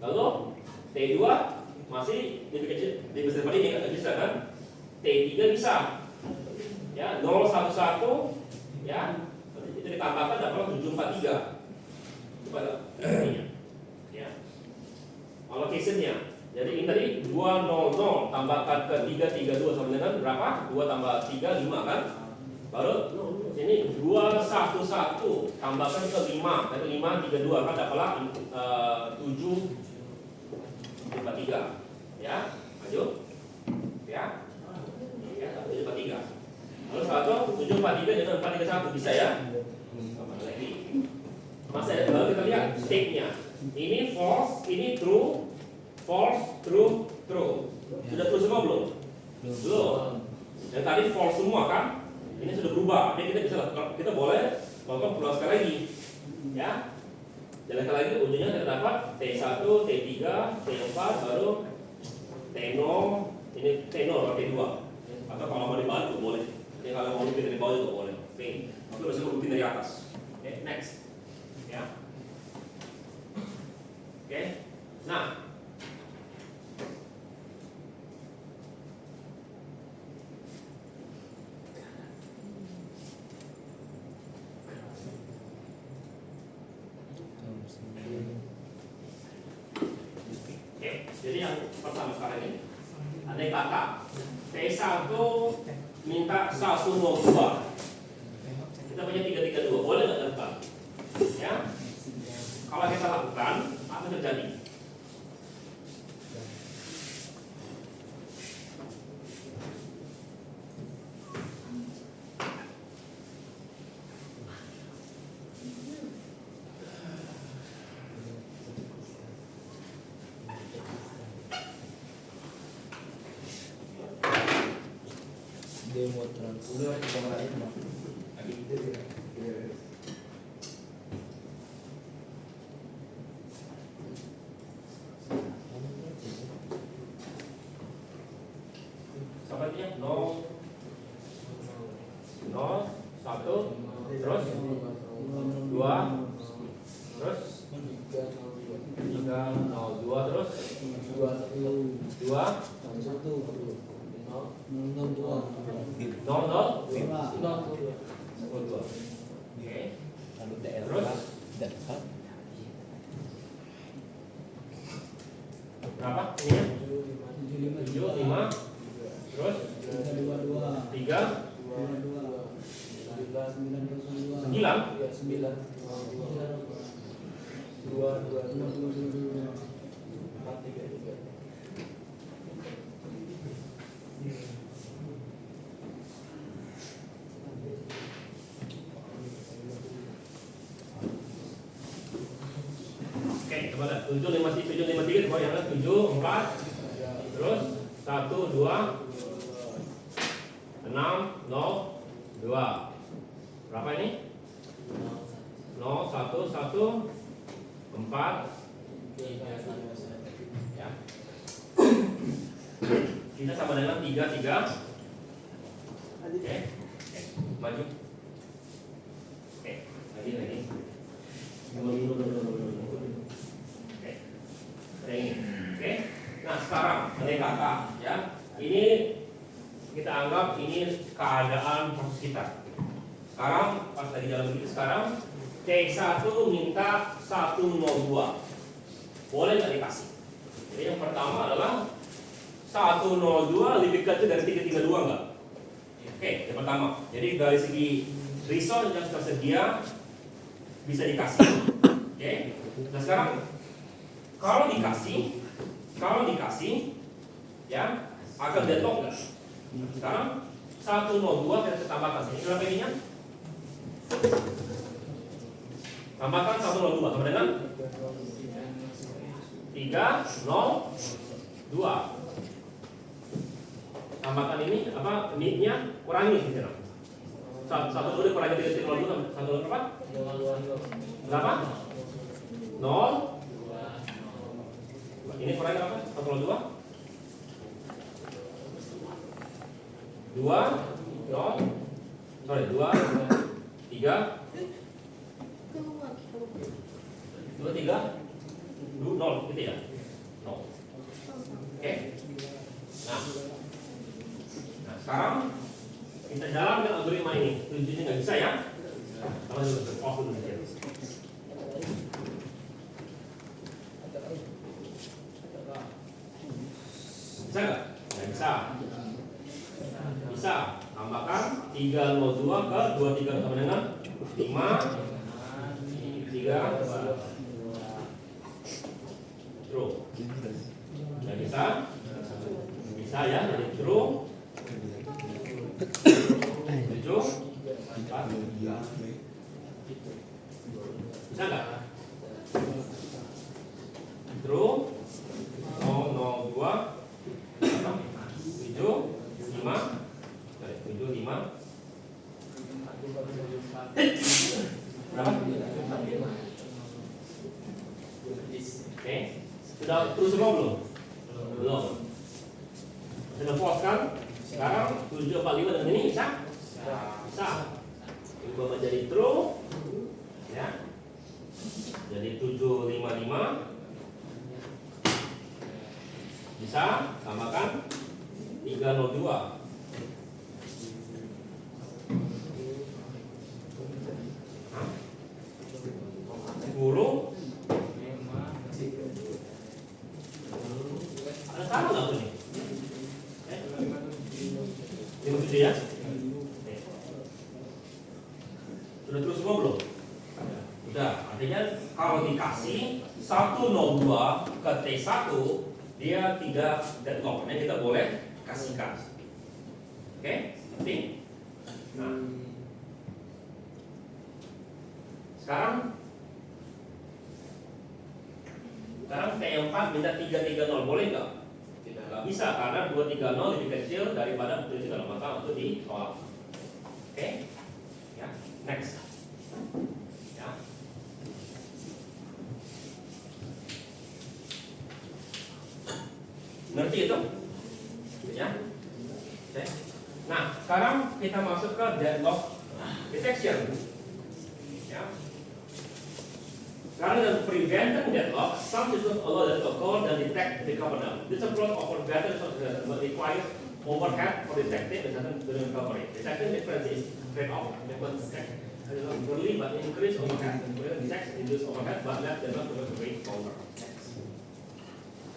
Lalu T2 masih lebih kecil, lebih besar daripada ini kan bisa kan? T3 bisa. Ya, 011 ya. Itu ditambahkan dapatlah 743. Coba ini. Ya. Allocation-nya. Jadi ini tadi 200 tambahkan ke 332 sama dengan berapa? 2 tambah 3 5 kan? Baru ini 211 tambahkan ke 5, itu 532 kan dapatlah 743. Ya, lanjut. Ya. Ya, 743. Lalu 743 dengan 431 bisa ya? Tambah lagi. Masih ada, lalu kita lihat state-nya. Ini false, ini true. False, true, true. Sudah true semua belum? Belum. Yang tadi false semua kan? Ini sudah berubah. Jadi kita boleh melakukan perubahan sekali lagi. Ya. Jalankan lagi ujungnya kita dapat T1, T3, T4 baru T0. Ini T0 atau T2. Atau kalau mau dibantu boleh. Jadi kalau mau lebih dari bawah juga boleh. Oke. Atau bisa rutin dari atas. Oke, next. Ya. Oke. Nah, jadi yang pertama sekarang ini andai kata T1 minta 102, kita punya 332, boleh nggak daftar? Ya, kalau kita lakukan apa yang terjadi? Demo trans. Sahabatnya 0 1 terus 2 terus 3 0 2 terus 2 Oke. Lalu daerah Terus? dapat berapa? Ini 7, 5, terus 3, 9. Oke, coba lihat. 7, 5, 3, coba yang lain. 7, 4, terus 1, 2, 6, 0, 2. Berapa ini? 0, 1, 1, 4. Ya. Kita sama dengan 3, 3. Oke. Maju. Oke, lagi. Oke. Nah, sekarang andai kata ya, ini kita anggap ini keadaan proses kita. Sekarang pas lagi jalan begitu, sekarang T1 minta 102. Boleh nggak dikasih? Jadi yang pertama adalah 102 lebih kecil dari 332 enggak? Oke, yang pertama. Jadi dari segi resource yang tersedia bisa dikasih. Oke. Nah, sekarang kalau dikasih ya akan deadlock enggak? Sekarang 102 kita tambahkan sini. Berapa ininya? Tambahkan 102 sama dengan 302. Tambahkan ini apa? Ini-nya kurangi di sana. 102 kurangi 302 1 berapa? Berapa? 0. Ini kurangi berapa? 102. 2, 0, sorry 2, 3, 2, 3, 0 gitu ya? 0. Oke. Nah, sekarang kita jalan dengan algoritma ini. Tujuannya nggak bisa ya? Sama juga off dulu ya. Bisa nggak? Nggak bisa. Bisa. Tambahkan 302 ke 23 sama dengan 5, 3, true. Nggak bisa? Bisa ya, jadi true. 7, 4. Bisa nggak? True. 002, 7, 5. 7, 5. Berapa? Oke. Sudah terus semua belum? Belum. Sudah puas kan? Sekarang 745 dengan ini bisa? Bisa. Ubah menjadi true. Ya. Jadi 755. Bisa. Tambahkan 302. 10. Ada sama nggak tuh nih? 57 ya? Sudah terus semua belum? Sudah. Artinya kalau dikasih 102 ke T1 dia tidak deadlock. Artinya kita boleh kasihkan. Oke? Ngerti? Nah, sekarang T4 minta 330, boleh nggak? Nggak bisa karena 230 lebih kecil daripada 330, maka untuk ditolak. Oke? Ya, next. Ya. Ngerti itu? Ya. Oke. Nah, sekarang kita masuk ke deadlock detection. Ya. Rather than preventing deadlock, some systems allow that to occur and detect the recovery. This approach offers better results but requires overhead for detecting the recovery. Detecting difference is trade-off. Early but increase overhead. Detect reduce overhead but let the deadlock to wait longer.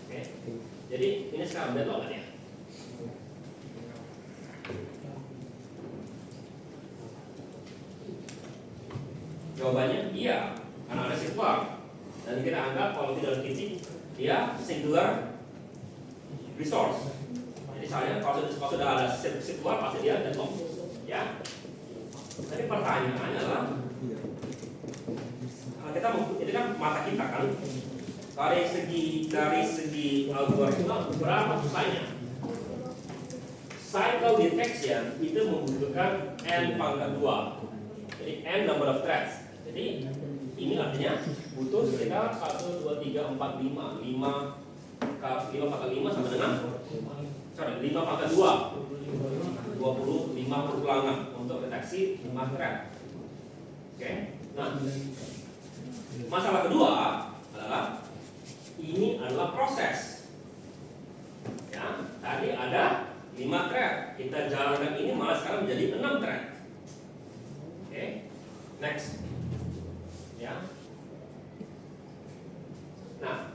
Okay. Jadi ini sekarang deadlock kan ya? Jawabannya iya, karena ada sirkular. Dan kita anggap kalau tidak ada titik, dia singular resource. Jadi saya kalau sudah ada sirkular pasti dia deadlock. Ya. Tapi pertanyaannya adalah kita ini kan mata kita kan dari segi algoritma berapa susahnya? Cycle detection itu membutuhkan n pangkat 2. Jadi n number of threads. Jadi ini artinya butuh sekitar 1, 2, 3, 4, 5 pangkat 5 sama dengan 5 pangkat 2 25 perulangan untuk deteksi 5 thread. Oke. Nah, masalah kedua adalah ini adalah proses. Ya, tadi ada 5 thread, kita jalankan ini malah sekarang menjadi 6 thread. Oke. Next. Ya. Nah,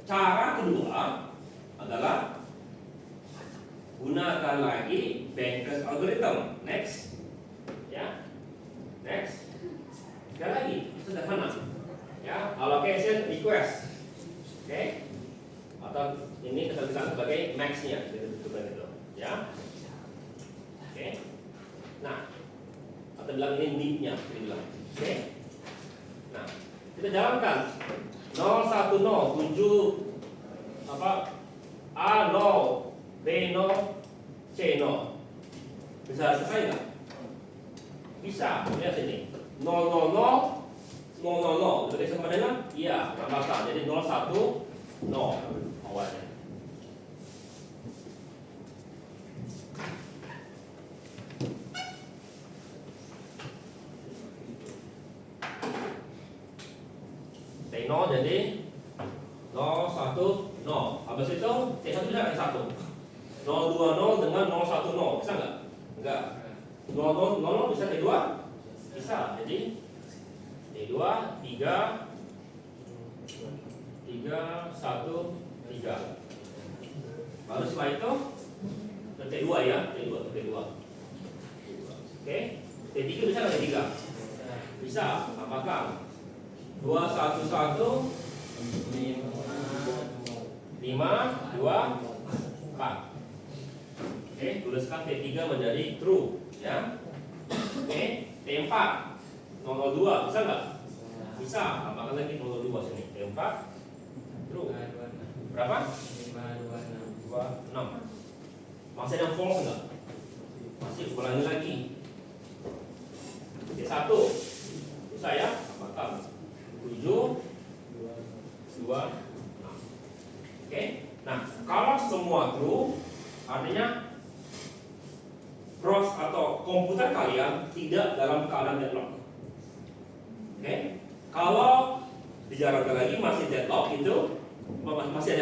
cara kedua adalah gunakan lagi Banker's algorithm. Next. Ya. Next. Sekali lagi, sederhana. Ya, allocation request. Oke. Atau ini kita bilang sebagai max-nya, gitu. Ya. Oke. Nah, atau bilang ini need-nya, kita bilang. Oke. Nah, kita jalankan 0, 1, 0, 7 A 0, B 0, C 0. Bisa selesai nggak? Bisa. Lihat sini. 0, 0, 0, 0, 0, 0. Jadi sama dengan? Iya, tambahkan. Jadi 0, 1, 0 awalnya. T0 jadi 0, 1, 0. Habis itu T1 bisa nggak 1? 0, 2, 0 dengan 0, 1, 0. Bisa nggak? Enggak. 0, 0, 0 bisa T2? Bisa. Jadi T2, 3, 1, 3. Baru setelah itu T2 ya, T2. Oke. T3 bisa nggak T3? Bisa. Apakah? 2, 1, 1, 5, 2, 4. Oke, tuliskan T3 menjadi true ya. Oke, T4 002 bisa nggak? Bisa. Tambahkan lagi 002 sini. T4 true. Berapa? 26. Masih ada false nggak? Masih ulangi lagi. T1 bisa ya? Tambahkan 7, 2, 6. Oke. Nah, kalau semua true artinya cross atau komputer kalian tidak dalam keadaan deadlock. Oke. Kalau dijalankan lagi masih deadlock itu masih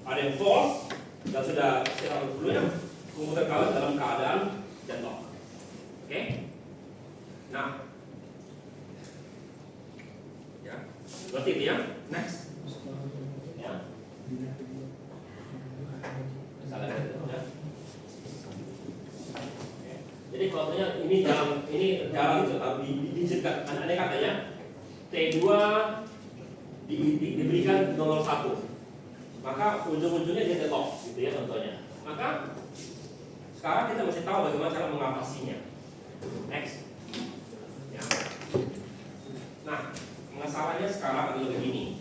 ada yang false dan sudah sebelumnya komputer kalian dalam keadaan deadlock. Oke. Nah, ya, berarti itu ya. Next. Ya. Salah ya. Jadi kalau ini jarang itu dijegat. Aneh katanya T2 diberikan 0,1, maka ujung-ujungnya dia deadlock, gitu ya contohnya. Maka sekarang kita mesti tahu bagaimana cara mengatasinya. Next. Ya. Nah, masalahnya sekarang adalah begini.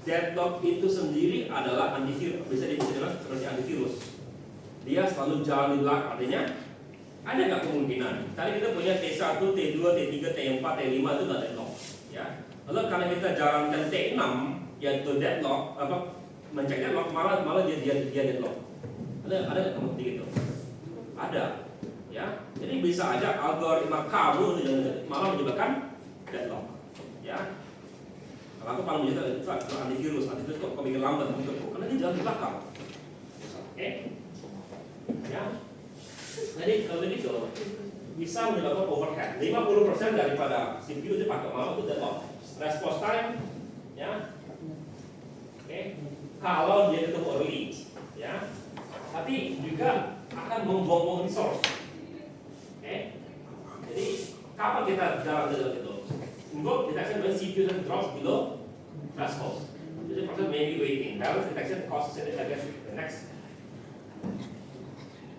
Deadlock itu sendiri adalah antivirus, bisa dibilang seperti antivirus. Dia selalu jalan di belakang, artinya ada nggak kemungkinan? Tadi kita punya T1, T2, T3, T4, T5 itu nggak deadlock, ya. Lalu karena kita jalankan T6, yaitu deadlock, mencek deadlock, malah dia deadlock. Ada nggak kemungkinan gitu? Ada, ya. Jadi bisa aja algoritma kamu malah menyebabkan deadlock, ya. Kalau aku paling menyebabkan itu adalah antivirus kok bikin lambat untuk karena dia jalan di belakang. Oke. Ya, jadi kalau begitu bisa menyebabkan overhead. 50% daripada CPU itu pakai malam itu deadlock. Response time kalau dia ketemu early, ya. Tapi juga akan membuang-buang resource. Oke. Jadi kapan kita jalan ke itu? Involve detection when CPU drops below threshold. Jadi proses maybe waiting. Balance detection costs against the next.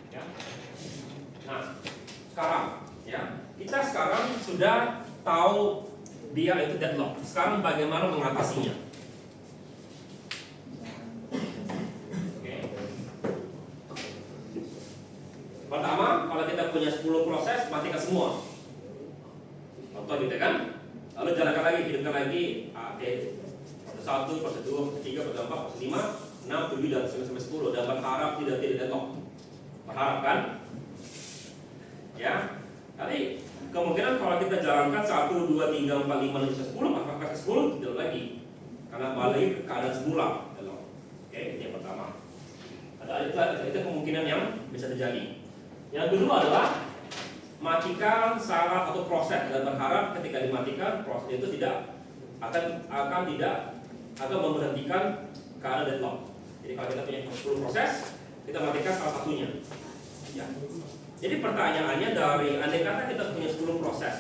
Ya. Nah, sekarang ya kita sekarang sudah tahu dia itu deadlock. Sekarang bagaimana mengatasinya? Oke. Pertama, kalau kita punya 10 proses, matikan semua. Contoh gitu kan? Lalu jalankan lagi, hidupkan lagi. Oke. Proses 1, proses 2, proses 3, proses 4, proses 5, 6, 7 dan sampai 10 dan berharap tidak deadlock. Berharap kan? Ya. Tapi kemungkinan kalau kita jalankan 1, 2, 3, 4, 5, 6, 10, maka ke 10 tidak lagi. Karena balik ke keadaan semula. Oke, ini yang pertama. Itu kemungkinan yang bisa terjadi. Yang kedua adalah matikan salah satu proses dan berharap ketika dimatikan proses itu tidak akan memberhentikan keadaan deadlock. Jadi kalau kita punya 10 proses, kita matikan salah satunya. Ya. Jadi pertanyaannya dari andai kata kita punya 10 proses,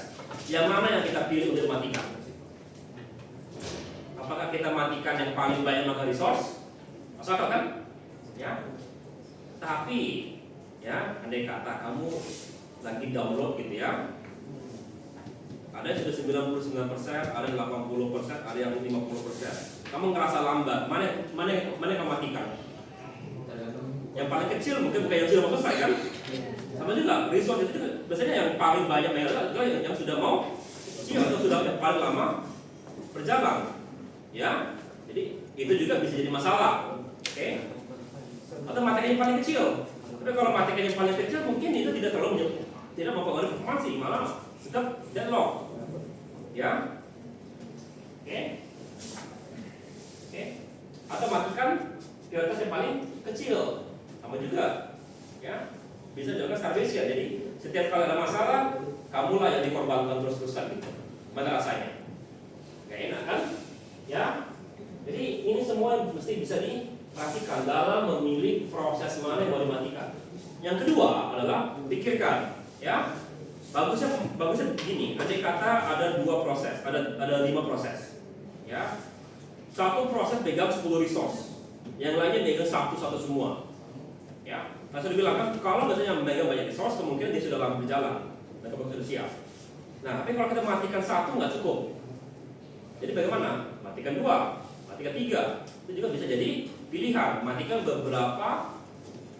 yang mana yang kita pilih untuk matikan? Apakah kita matikan yang paling banyak makan resource? Masuk akal kan? Ya. Tapi ya, andai kata kamu lagi download gitu ya. Ada yang sudah 99%, ada yang 80%, ada yang 50%. Kamu ngerasa lambat, mana yang kamu matikan? Yang paling kecil mungkin bukan yang sudah mau selesai kan? Sama juga, resource itu biasanya yang paling banyak adalah yang sudah mau atau sudah yang paling lama berjalan. Ya, jadi itu juga bisa jadi masalah. Oke? Atau matikan yang paling kecil. Tapi kalau matikan yang paling kecil mungkin itu tidak mempengaruhi performansi, malah tetap deadlock. Ya, oke. Atau matikan prioritas yang paling kecil, sama juga. Ya, bisa juga starvation. Jadi setiap kali ada masalah, kamulah yang dikorbankan terus-terusan gitu. Mana rasanya? Gak enak kan? Ya. Jadi ini semua mesti bisa diperhatikan dalam memilih proses mana yang mau dimatikan. Yang kedua adalah pikirkan, ya. Bagusnya begini. Andai kata ada 2 proses, ada 5 proses. Ya. Satu proses pegang 10 resource, yang lainnya pegang satu semua. Ya. Nah, sudah bilang kan kalau biasanya memegang banyak resource, kemungkinan dia sudah lama berjalan dan sudah siap. Nah, tapi kalau kita matikan satu nggak cukup. Jadi bagaimana? Matikan 2, matikan 3. Itu juga bisa jadi pilihan. Matikan beberapa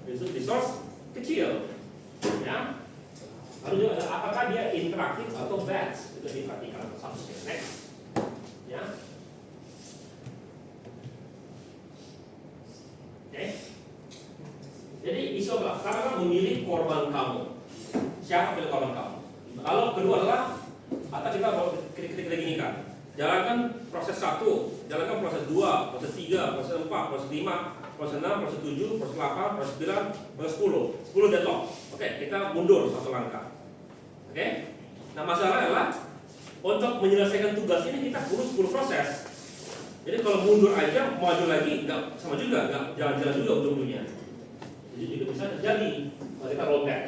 resource kecil. Ya. Lalu juga apakah dia interaktif atau batch? Itu diperhatikan satu. Next. Ya. Oke. Jadi isu apa? Karena memilih korban kamu. Siapa pilih korban kamu? Lalu kedua adalah atau kita gini kan. Jalankan proses 1, jalankan proses 2, proses 3, proses 4, proses 5, proses 6, proses 7, proses 8, proses 9, proses 10. 10 deadlock. Oke, kita mundur satu langkah. Oke. Nah, masalahnya adalah untuk menyelesaikan tugas ini kita perlu 10 proses. Jadi kalau mundur aja, maju lagi nggak sama juga, nggak jalan-jalan juga ujung-ujungnya. Jadi juga bisa terjadi kalau kita rollback.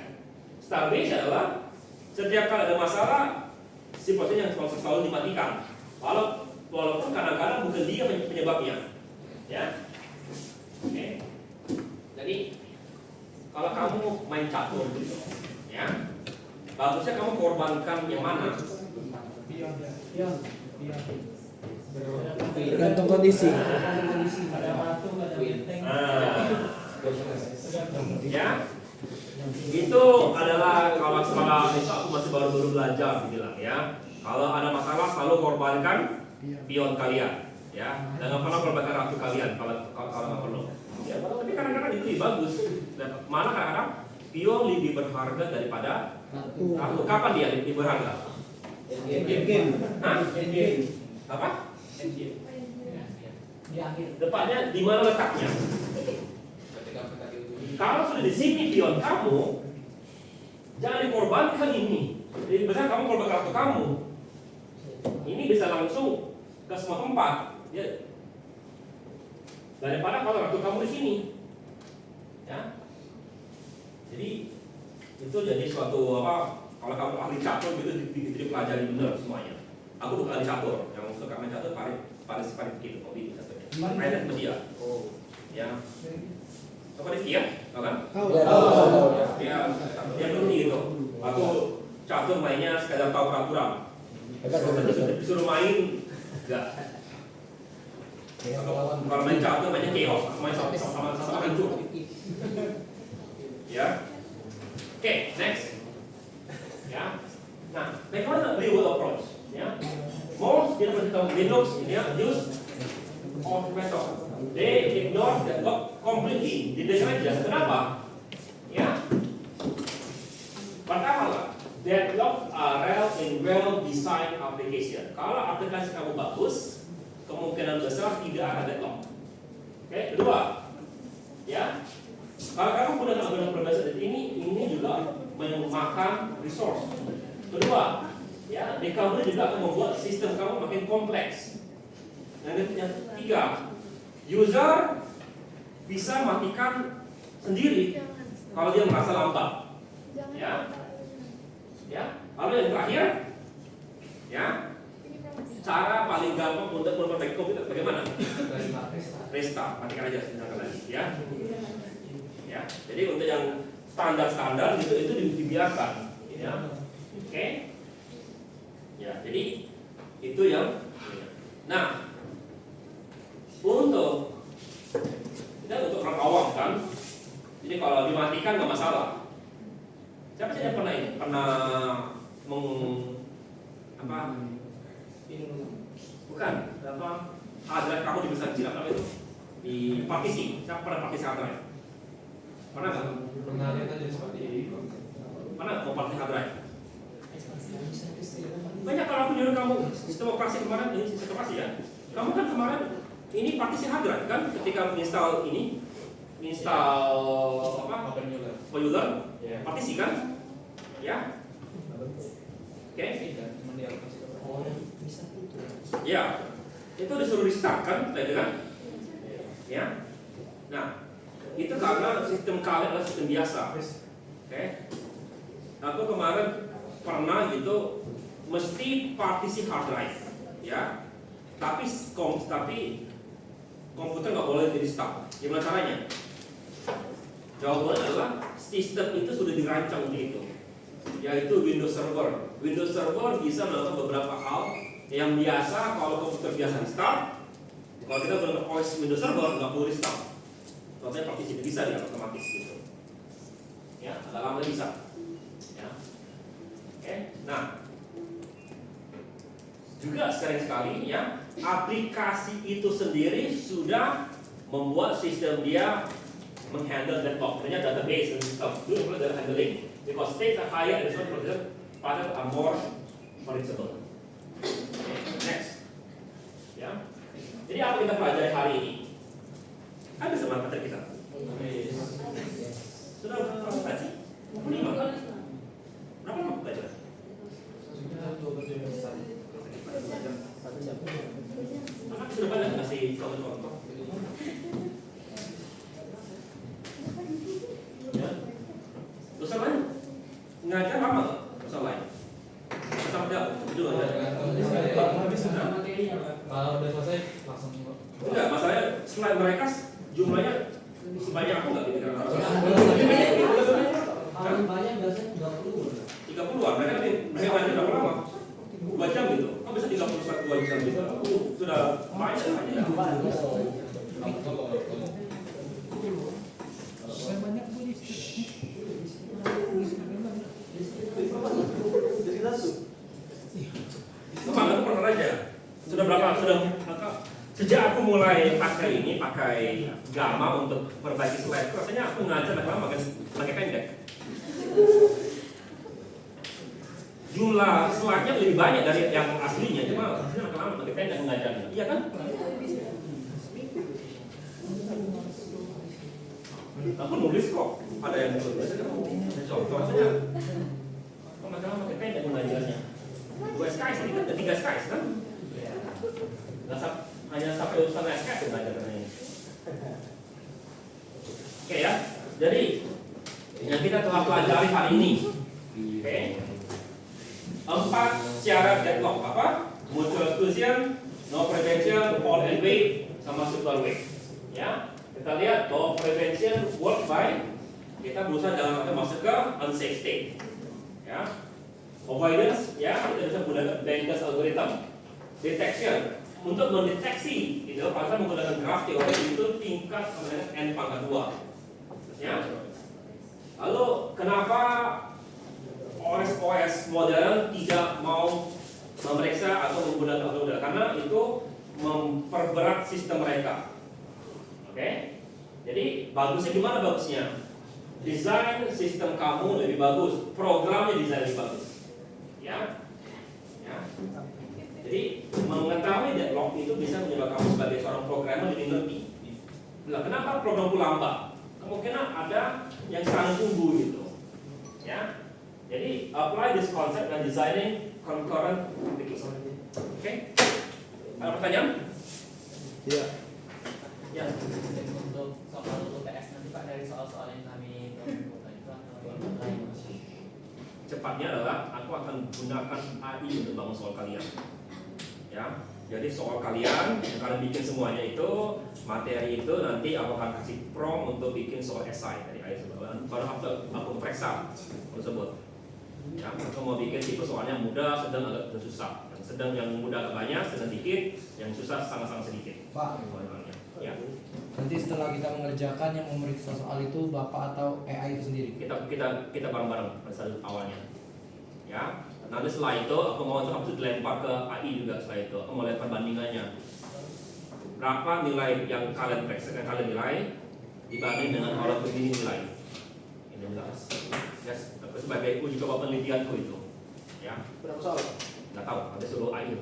Starvation adalah setiap kali ada masalah, si proses yang selalu dimatikan. Walaupun kadang-kadang bukan dia penyebabnya, ya. Oke. Jadi kalau kamu main catur gitu, ya, bagusnya kamu korbankan yang mana? Tergantung kondisi. Ya, itu adalah kalau itu aku masih baru belajar bilang ya. Kalau ada masalah selalu korbankan pion kalian, ya. Jangan pernah korbankan ratu kalian kalau nggak perlu. Ya, tapi kadang-kadang itu lebih bagus. Mana kadang-kadang pion lebih berharga daripada ratu. Kapan dia lebih berharga? Endgame. Hah? Apa? Depannya di mana letaknya? Kalau sudah di sini pion kamu, jangan dikorbankan ini. Jadi besar kamu korbankan kartu kamu. Ini bisa langsung ke semua tempat. Ya. daripada kalau kartu kamu di sini. Ya. Jadi itu jadi suatu apa? Kalau kamu ahli catur gitu dipelajari benar semuanya. Aku bukan ahli catur, yang suka main catur paling sedikit hobi catur. Main sama dia. Oh. Ya. Apa Rifki ya? Tahu kan? Ya, dia ngerti gitu. Aku catur mainnya sekadar tahu peraturan. Disuruh main enggak. Kalau main catur mainnya chaos, main sama hancur. Ya. Oke, next. Ya. Nah, bagaimana reward approach? Ya. Most general Windows ya use of method. They ignore the block completely. Tidak saja. Kenapa? Ya. Pertama, deadlock are rare in well-designed application. Kalau aplikasi kamu bagus, kemungkinan besar tidak ada deadlock. Oke, kedua, ya, kalau kamu gunakan algoritma ini juga memakan resource. Kedua, ya, recovery juga akan membuat sistem kamu makin kompleks. Dan yang ketiga, user bisa matikan sendiri kalau dia merasa lambat. Ya, ya. Lalu yang terakhir, ya, cara paling gampang untuk memperbaiki komputer bagaimana? Restart, matikan aja sebentar lagi, ya. Ya, jadi untuk yang standar itu dibiarkan, ya. Oke. Ya, jadi itu yang. Nah, untuk orang awam kan, jadi kalau dimatikan nggak masalah. Siapa sih yang pernah bukan apa hard drive kamu dibesar kecil apa itu di partisi? Siapa pernah partisi hard drive? Pernah nggak? Pernah lihat aja seperti itu. Mana mau partisi hard drive? Banyak kalau aku nyuruh kamu sistem operasi kemarin ini sistem operasi ya. Kamu kan kemarin ini partisi hard drive kan ketika install apa? Openuler, partisi kan? Ya. Oke. Ya. Itu disuruh restart kan, tadi kan? Ya. Nah, itu karena sistem kalian adalah sistem biasa. Oke. Aku kemarin pernah gitu mesti partisi hard drive, ya. Tapi komputer nggak boleh di restart. Gimana caranya? Jawabannya adalah sistem itu sudah dirancang untuk itu, yaitu Windows Server. Windows Server bisa melakukan beberapa hal yang biasa kalau komputer biasa restart. Kalau kita menggunakan OS Windows Server nggak perlu restart. Contohnya partisi bisa dia otomatis gitu. Ya, agak lama bisa. Ya. Oke. Nah, juga sering sekali ya aplikasi itu sendiri sudah membuat sistem dia menghandle deadlock. Ternyata database dan sistem itu mulai dari handling because states are higher and so patterns are more predictable. Next, ya. Jadi apa kita pelajari hari ini? Ada semangat materi kita. Sudah berapa sih? 25 kan? Berapa lama belajar? Anak sudah banyak ngasih contoh-contoh. Ya. Dosen lain ngajar lama nggak? Dosen lain? Sampai jauh? Itu aja. Kalau udah selesai langsung. Enggak, masalahnya selain mereka jumlahnya sebanyak aku nggak gitu kan? Paling banyak biasanya 30-an, mereka ngajar berapa lama? 2 jam gitu. Kok bisa 31 jam gitu? Sudah banyak. Kemarin aku pernah aja. Sudah berapa? Sejak aku mulai pakai Gamma untuk perbaiki slide, rasanya aku ngajar lama pakai pendek. Jumlah slide-nya lebih banyak dari yang aslinya, cuma makin lama pakai pendek mengajarnya. Iya kan? Aku nulis kok, ada yang nulis. Contoh saja. Kok makin lama pakai pendek mengajarnya? 2 SKS, ini kan ada 3 SKS kan? Hanya sampai urusan SKS mengajarnya ini. Oke ya. Jadi yang kita telah pelajari hari ini, oke, 4 syarat deadlock apa? Mutual exclusion, no prevention, all and wait, sama super wait. Ya, kita lihat bahwa prevention work by kita berusaha jangan sampai masuk ke unsafe state. Ya, avoidance, ya kita bisa menggunakan Bankers algorithm. Detection, untuk mendeteksi, gitu, kita menggunakan graph teori itu tingkat sama dengan n pangkat 2. Ya. Lalu kenapa OS modern tidak mau memeriksa atau menggunakan algoritma? Karena itu memperberat sistem mereka. Oke? Jadi bagusnya gimana bagusnya? Desain sistem kamu lebih bagus, programnya desain lebih bagus. Ya. Ya. Jadi mengetahui deadlock itu bisa menyebabkan kamu sebagai seorang programmer lebih ngerti. Nah, kenapa programku lambat? Kemungkinan ada yang sedang tunggu gitu. Ya. Jadi apply this concept when designing concurrent application. Oke? Ada pertanyaan? Iya. Ya. Untuk soal UTS nanti Pak, dari soal-soal yang kami temukan itu atau lain? Cepatnya adalah aku akan gunakan AI untuk bangun soal kalian. Ya. Jadi soal kalian yang kalian bikin semuanya itu materi itu nanti aku akan kasih prompt untuk bikin soal esai dari AI sebelum baru aku periksa tersebut. Ya, aku mau bikin tipe soalnya mudah, sedang, agak susah. Yang sedang yang mudah agak banyak, sedang dikit, yang susah sangat-sangat sedikit. Pak, Ya. nanti setelah kita mengerjakan yang memeriksa soal itu Bapak atau AI itu sendiri? Kita bareng-bareng pada saat awalnya. Ya. Nanti setelah itu aku mau itu dilempar ke AI juga setelah itu. Aku mau lempar bandingannya. Berapa nilai yang kalian periksa, yang kalian nilai dibanding dengan orang begini nilai. Ini jelas. Yes, tapi sebagai uji coba penelitianku itu. Ya. Berapa soal? Nggak tahu, ada suruh AI.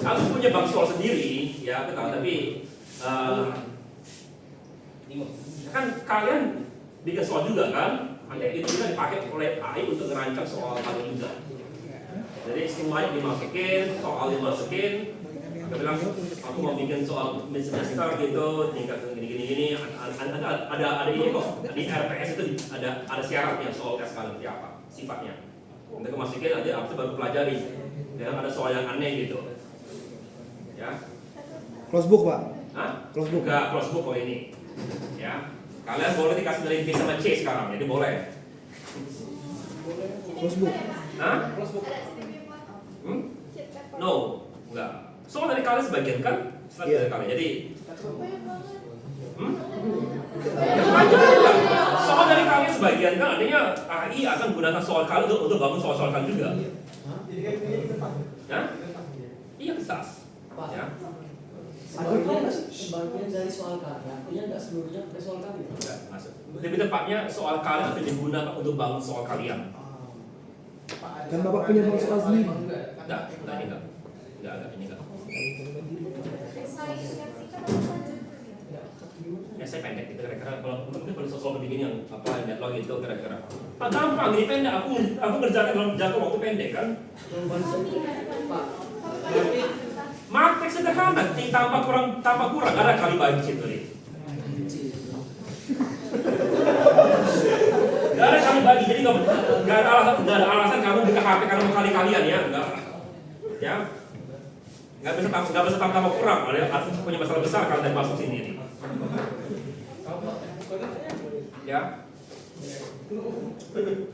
Aku punya bank soal sendiri, ya aku tahu, tapi kan kalian bikin soal juga kan? Hanya itu juga dipakai oleh AI untuk merancang soal kalian juga. Jadi semuanya dimasukin, soal dimasukin. Aku bilang, aku mau bikin soal mid-semester gitu, tingkat gini. Ada ini kok. Di RPS itu ada syaratnya soal tes kalian seperti apa sifatnya. Nanti aku masukin, nanti aku baru pelajari. Jangan ada soal yang aneh gitu. Ya. Close book, Pak. Hah? Close book. Enggak, close book kalau ini. Ya. Kalian boleh dikasih nilai B sama C sekarang, jadi boleh. Close book. Hah? No, enggak. Soal dari kalian sebagian kan? Dari kalian. Jadi soal dari kalian sebagian kan, artinya AI akan gunakan soal kalian untuk bangun soal-soal kalian juga. Ya? Iya, kesas. Ya. Sebagian dari soal karya, artinya nggak seluruhnya dari soal karya. Enggak, masuk. Lebih tepatnya soal kalian akan digunakan untuk bangun soal kalian. Kan Bapak punya bank soal sendiri. Enggak, ini enggak. Ini enggak. Ya saya pendek gitu kira-kira kalau mungkin kalau soal begini yang apa deadlock itu kira-kira. Pak gampang ini pendek, aku ngerjakan dalam jangka waktu pendek kan. Pak, berarti Matrix sederhana, tambah kurang ada kali bagi situ nih. Gak ada kali bagi, jadi gak ada alasan kamu buka HP karena mau kali-kalian ya, enggak. Ya, nggak bisa tambah kurang, ada punya masalah besar kalau dari masuk sini nih. Ya.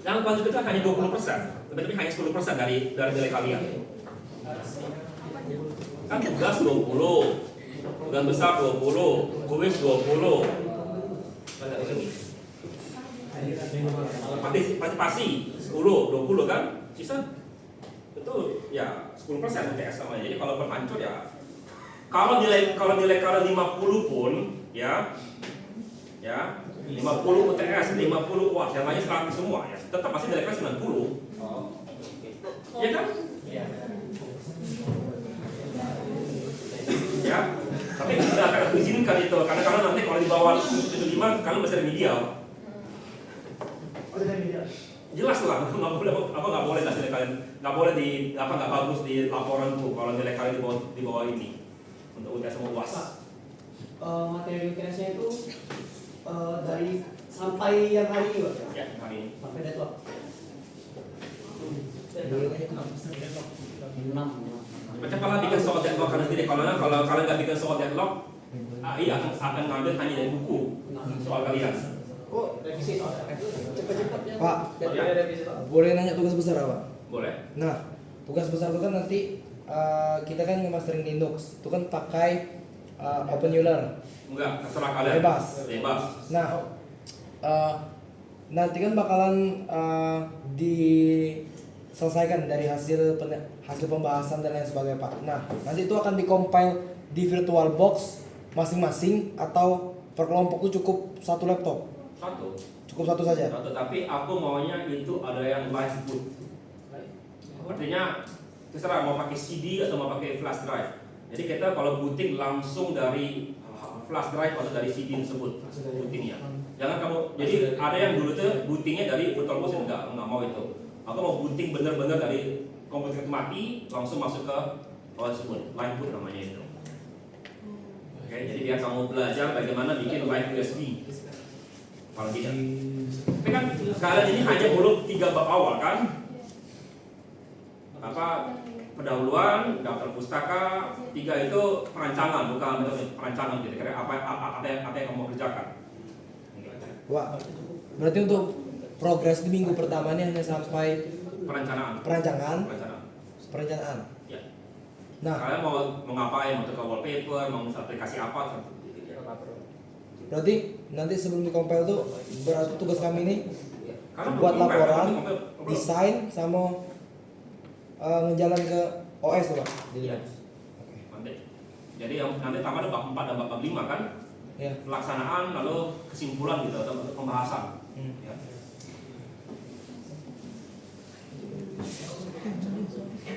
Yang kuantum itu hanya 20%, tapi hanya 10% dari nilai kalian. Kan tugas 20, tugas besar 20, kuis 20. Banyak di sini. Partisipasi 10, 20 kan? Sisa itu ya 10% UTS sama. Jadi kalau berhancur ya kalau nilai kalian 50 pun ya 50 UTS, 50 UAS, yang lainnya 100 semua ya. Tetap masih nilai kalian 90. Iya kan? Ya, tapi tidak akan diizinkan itu karena kalau nanti kalau di bawah 75 kalian masih remedial. Jelas lah, nggak boleh kasih nilai kalian, nggak boleh nggak bagus di laporanku kalau nilai kalian di bawah ini. untuk UTS sama UAS. Materi UTS-nya itu dari sampai yang hari ini, Pak? Ya, hari ini. Sampai deadlock. Macam kalau bikin soal deadlock kalian sendiri, kalau kalian nggak bikin soal deadlock, AI akan ngambil hanya dari buku soal kalian. Oh, revisi Pak. Cepat-cepat ya. Pak, Ya, boleh nanya tugas besar Pak? boleh. Nah, tugas besar itu kan nanti kita kan nge-mastering Linux, itu kan pakai OpenEuler. Enggak, terserah kalian. Bebas. Bebas. Nah, nanti kan bakalan diselesaikan dari hasil pembahasan dan lain sebagainya Pak. Nah, nanti itu akan dikompil di VirtualBox masing-masing atau per kelompok itu cukup satu laptop? Satu. Cukup satu saja? Satu, tapi aku maunya itu ada yang live boot. Artinya terserah mau pakai CD atau mau pakai flash drive. Jadi kita kalau booting langsung dari flash drive atau dari CD tersebut bootingnya. Jangan kamu, jadi ada yang dulu tuh bootingnya dari VirtualBox, enggak mau itu. Aku mau booting bener-bener dari komputer mati langsung masuk ke tersebut, live boot namanya itu. Oke, jadi biar kamu belajar bagaimana bikin live USB. Kalau tidak, tapi kan kalian ini hanya belum 3 bab awal kan? Apa pendahuluan, daftar pustaka, 3 itu perancangan, bukan perancangan gitu. Kira apa yang kamu mau kerjakan? Wah, berarti untuk progres di minggu pertama ini hanya sampai Perencanaan. perancangan. Ya. Nah, Kalian mau ngapain? Mau tukar wallpaper, mau aplikasi apa? berarti nanti sebelum dikompil tuh berarti tugas kami ini Karena buat belum laporan, belum. desain sama ngejalan ke OS tuh Pak. Iya. Nanti. Jadi yang nanti tambah ada bab 4 dan bab 5 kan? Ya. Pelaksanaan lalu kesimpulan gitu atau pembahasan. Ya.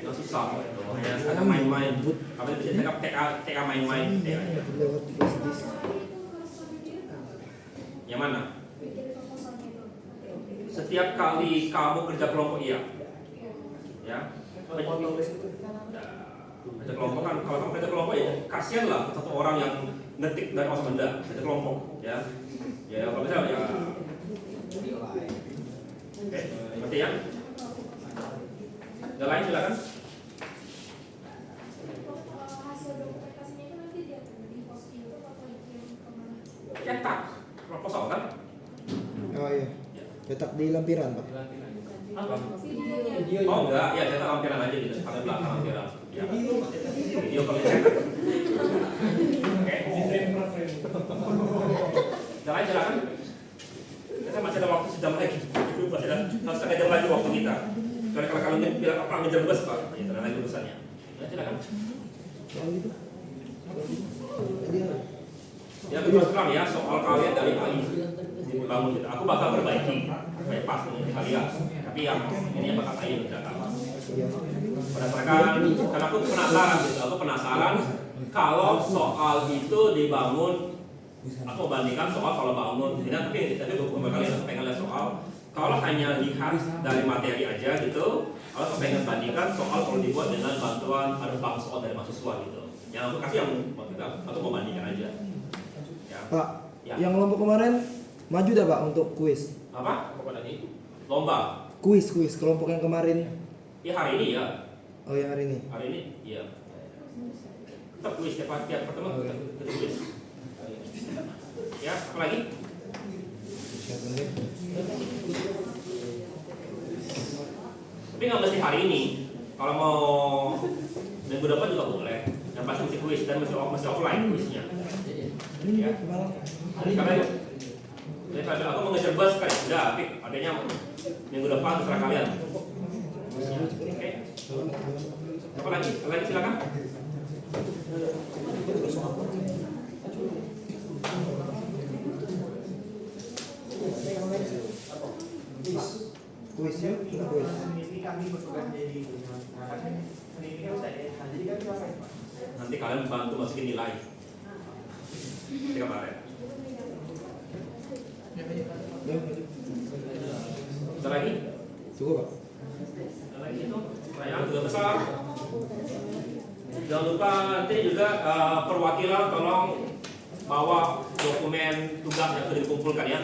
Yang susah kok itu. Hanya ada main-main. Apa bisa cakap TK main-main. Yang mana? Setiap kali kamu kerja kelompok iya. Ya. Kerja kelompok kan, kalau kamu kerja kelompok ya kasihan lah satu orang yang ngetik dari masa benda kerja kelompok ya. Ya kalau misalnya ya. Oke, ngerti ya? Yang lain silakan. Hasil dokumentasinya itu nanti dia di posting itu atau dikirim kemana? Cetak proposal kan? Oh iya. Cetak di lampiran Pak. Apa? Videonya. Oh enggak, ya cetak lampiran aja gitu, pakai belakang lampiran. Ya. Video kalau cetak. Oke. Yang lain silakan. Kita masih ada waktu sejam lagi. Masih ada setengah jam lagi waktu kita. Kalau kalian bilang apa ngejar bus Pak, ya tenang lagi urusannya. Ya silakan. Ya terus terang ya soal kalian dari AI dibangun gitu. Aku bakal perbaiki supaya pas dengan kalian. Tapi yang ini bakal AI mendatang. Berdasarkan karena aku penasaran gitu. Aku penasaran kalau soal itu dibangun. Aku bandingkan soal kalau bangun. Tapi beberapa kali aku pengen lihat soal. Kalau hanya lihat dari materi aja gitu, kalau aku pengen bandingkan soal kalau dibuat dengan bantuan ada bank soal dari mahasiswa gitu. Yang aku kasih yang aku mau bandingkan aja. Ya. Pak, Ya. yang kelompok kemarin maju dah Pak untuk kuis. Apa? Apa tadi? Lomba. Kuis kelompok yang kemarin. Ya hari ini ya. Oh yang hari ini. Hari ini iya. Tetap kuis tiap pertemuan Oke. kita kuis. Ya, apa lagi? Tapi nggak mesti hari ini. Kalau mau minggu depan juga boleh. Yang pasti mesti kuis dan mesti offline kuisnya. Ya. Karena aku mau ngejar bus kan, udah, tapi adanya minggu depan terserah kalian. Oke. Apa lagi? Apa lagi silakan. Kuis ya, kuis. Nanti kalian bantu masukin nilai. Seperti kemarin. Ada lagi? Cukup Pak. Ada lagi itu. Pertanyaan juga besar. Jangan lupa nanti juga perwakilan tolong bawa dokumen tugas yang sudah dikumpulkan ya.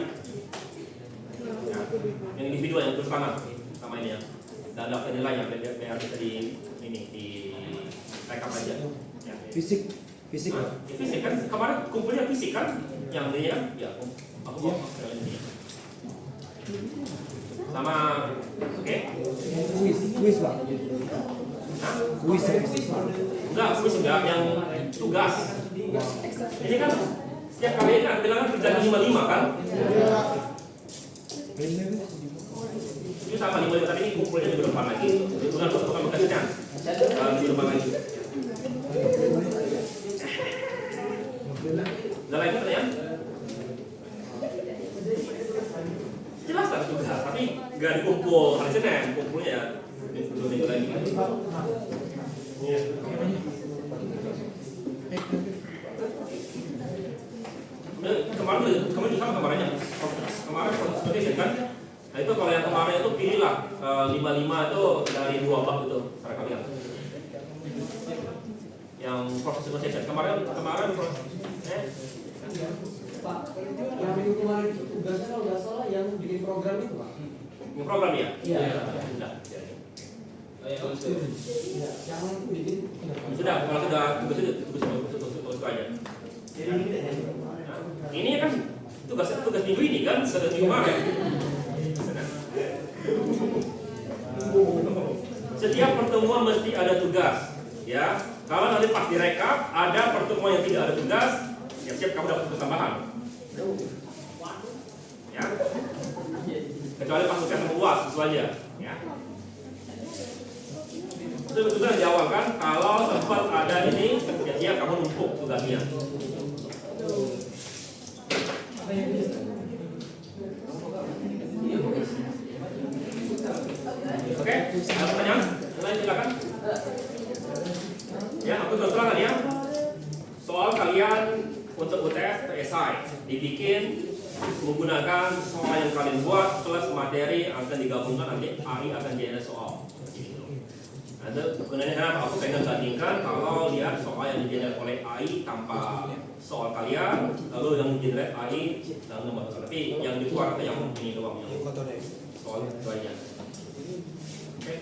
Ya, yang individu yang tulis tangan sama ini ya. Dan daftar nilainya biar bisa di rekap aja. Ya. Fisik. Nah, ya, fisik kan kemarin kumpulnya fisik kan yang ini ya. Ya, aku bawa yang ini. Sama oke. Kuis Bang. Hah? Kuis ya fisik. Enggak yang tugas. Ini kan setiap kali kan bilangan kerjaan 55 kan? Itu sama 55 tapi ini kumpulnya minggu depan lagi. Bukan bekasnya. Minggu depan lagi. Udah lagi pertanyaan? Jelas tak tugas, tapi nggak dikumpul hari Senin, kumpulnya ya minggu lagi. Kemarin juga sama kemarinnya. Kemarin presentation kan. Nah itu kalau yang kemarin itu pilihlah 55 itu dari 2 bab itu secara kalian. Yang proses presentation kemarin Pak, yang minggu kemarin itu tugasnya kalau nggak salah yang bikin program itu Pak. yang program ya? Iya. Sudah. Yang lain itu bikin. Sudah, kalau sudah tugas aja. Nah, ini kan tugas minggu ini kan sudah minggu kemarin. Setiap pertemuan mesti ada tugas, ya. Kalau nanti pas direkap ada pertemuan yang tidak ada tugas, ya siap kamu dapat tugas tambahan. Ya. Kecuali pas ketemu UAS itu aja, ya. Itu betul di awal kan, kalau sempat ada ini, ya kamu numpuk tugasnya. Oke, ada pertanyaan? Lain silakan. Ya, aku terus terang ya. Soal kalian untuk UTS atau esai dibikin menggunakan soal yang kalian buat plus materi akan digabungkan nanti AI akan jadi soal. Ada gunanya kenapa? Aku pengen bandingkan kalau lihat soal yang digenerate oleh AI tanpa soal kalian, lalu yang digenerate AI dan nomor soal. Tapi yang dikeluar yang ini doang yang soal itu aja. Oke.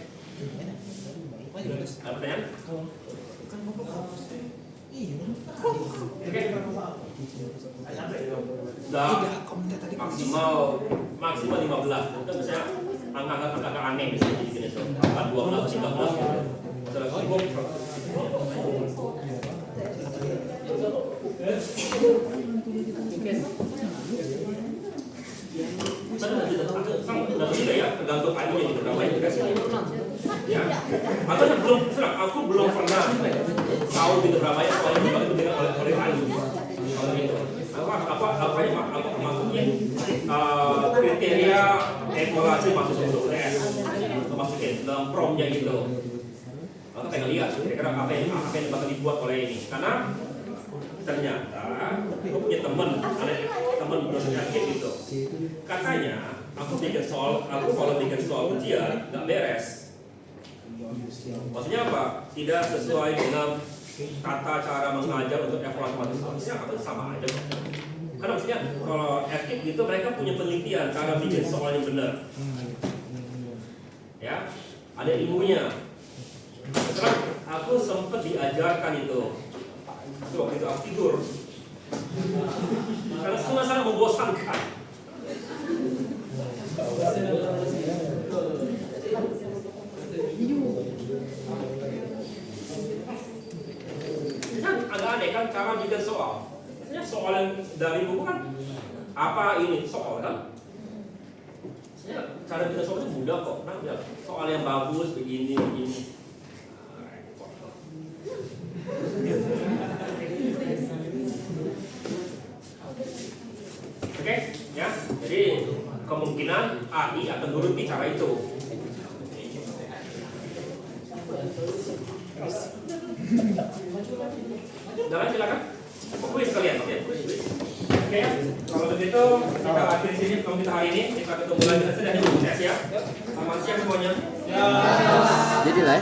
Ada pertanyaan? Oke. Sudah maksimal 15. Itu misalnya angka aneh misalnya di sini tuh. Angka 12, 13 gitu. Tergantung ID-nya di berapa ya. Ya, aku belum pernah tahu di berapa ya soal ini itu dengan oleh ID. Kalau gitu, apa maksudnya kriteria evaluasi masuk ke UTS, masukin dalam promnya gitu. Maka pengen lihat kira-kira apa yang bakal dibuat oleh ini, karena ternyata aku punya teman sakit gitu. Katanya aku kalau bikin soal ujian nggak beres. Maksudnya apa? Tidak sesuai dengan tata cara mengajar untuk evaluasi maksudnya apa sama aja. Karena maksudnya kalau FKIP gitu mereka punya penelitian cara bikin soal yang benar. Ya, ada ilmunya. Setelah aku sempat diajarkan itu waktu itu aku tidur. Karena semua sangat membosankan. Agak aneh kan cara bikin soal. Sebenarnya soal yang dari buku kan apa ini soal kan? Sebenarnya cara bikin soal itu mudah kok. Nah, soal yang bagus begini. Oke, ya. Jadi kemungkinan AI akan nuruti cara itu. Jalan silakan. Kuis kalian, oke? Oke, kalau begitu kita akhiri sini kalau kita hari ini kita ketemu lagi nanti dari UTS ya. Selamat siang semuanya. Jadi lah.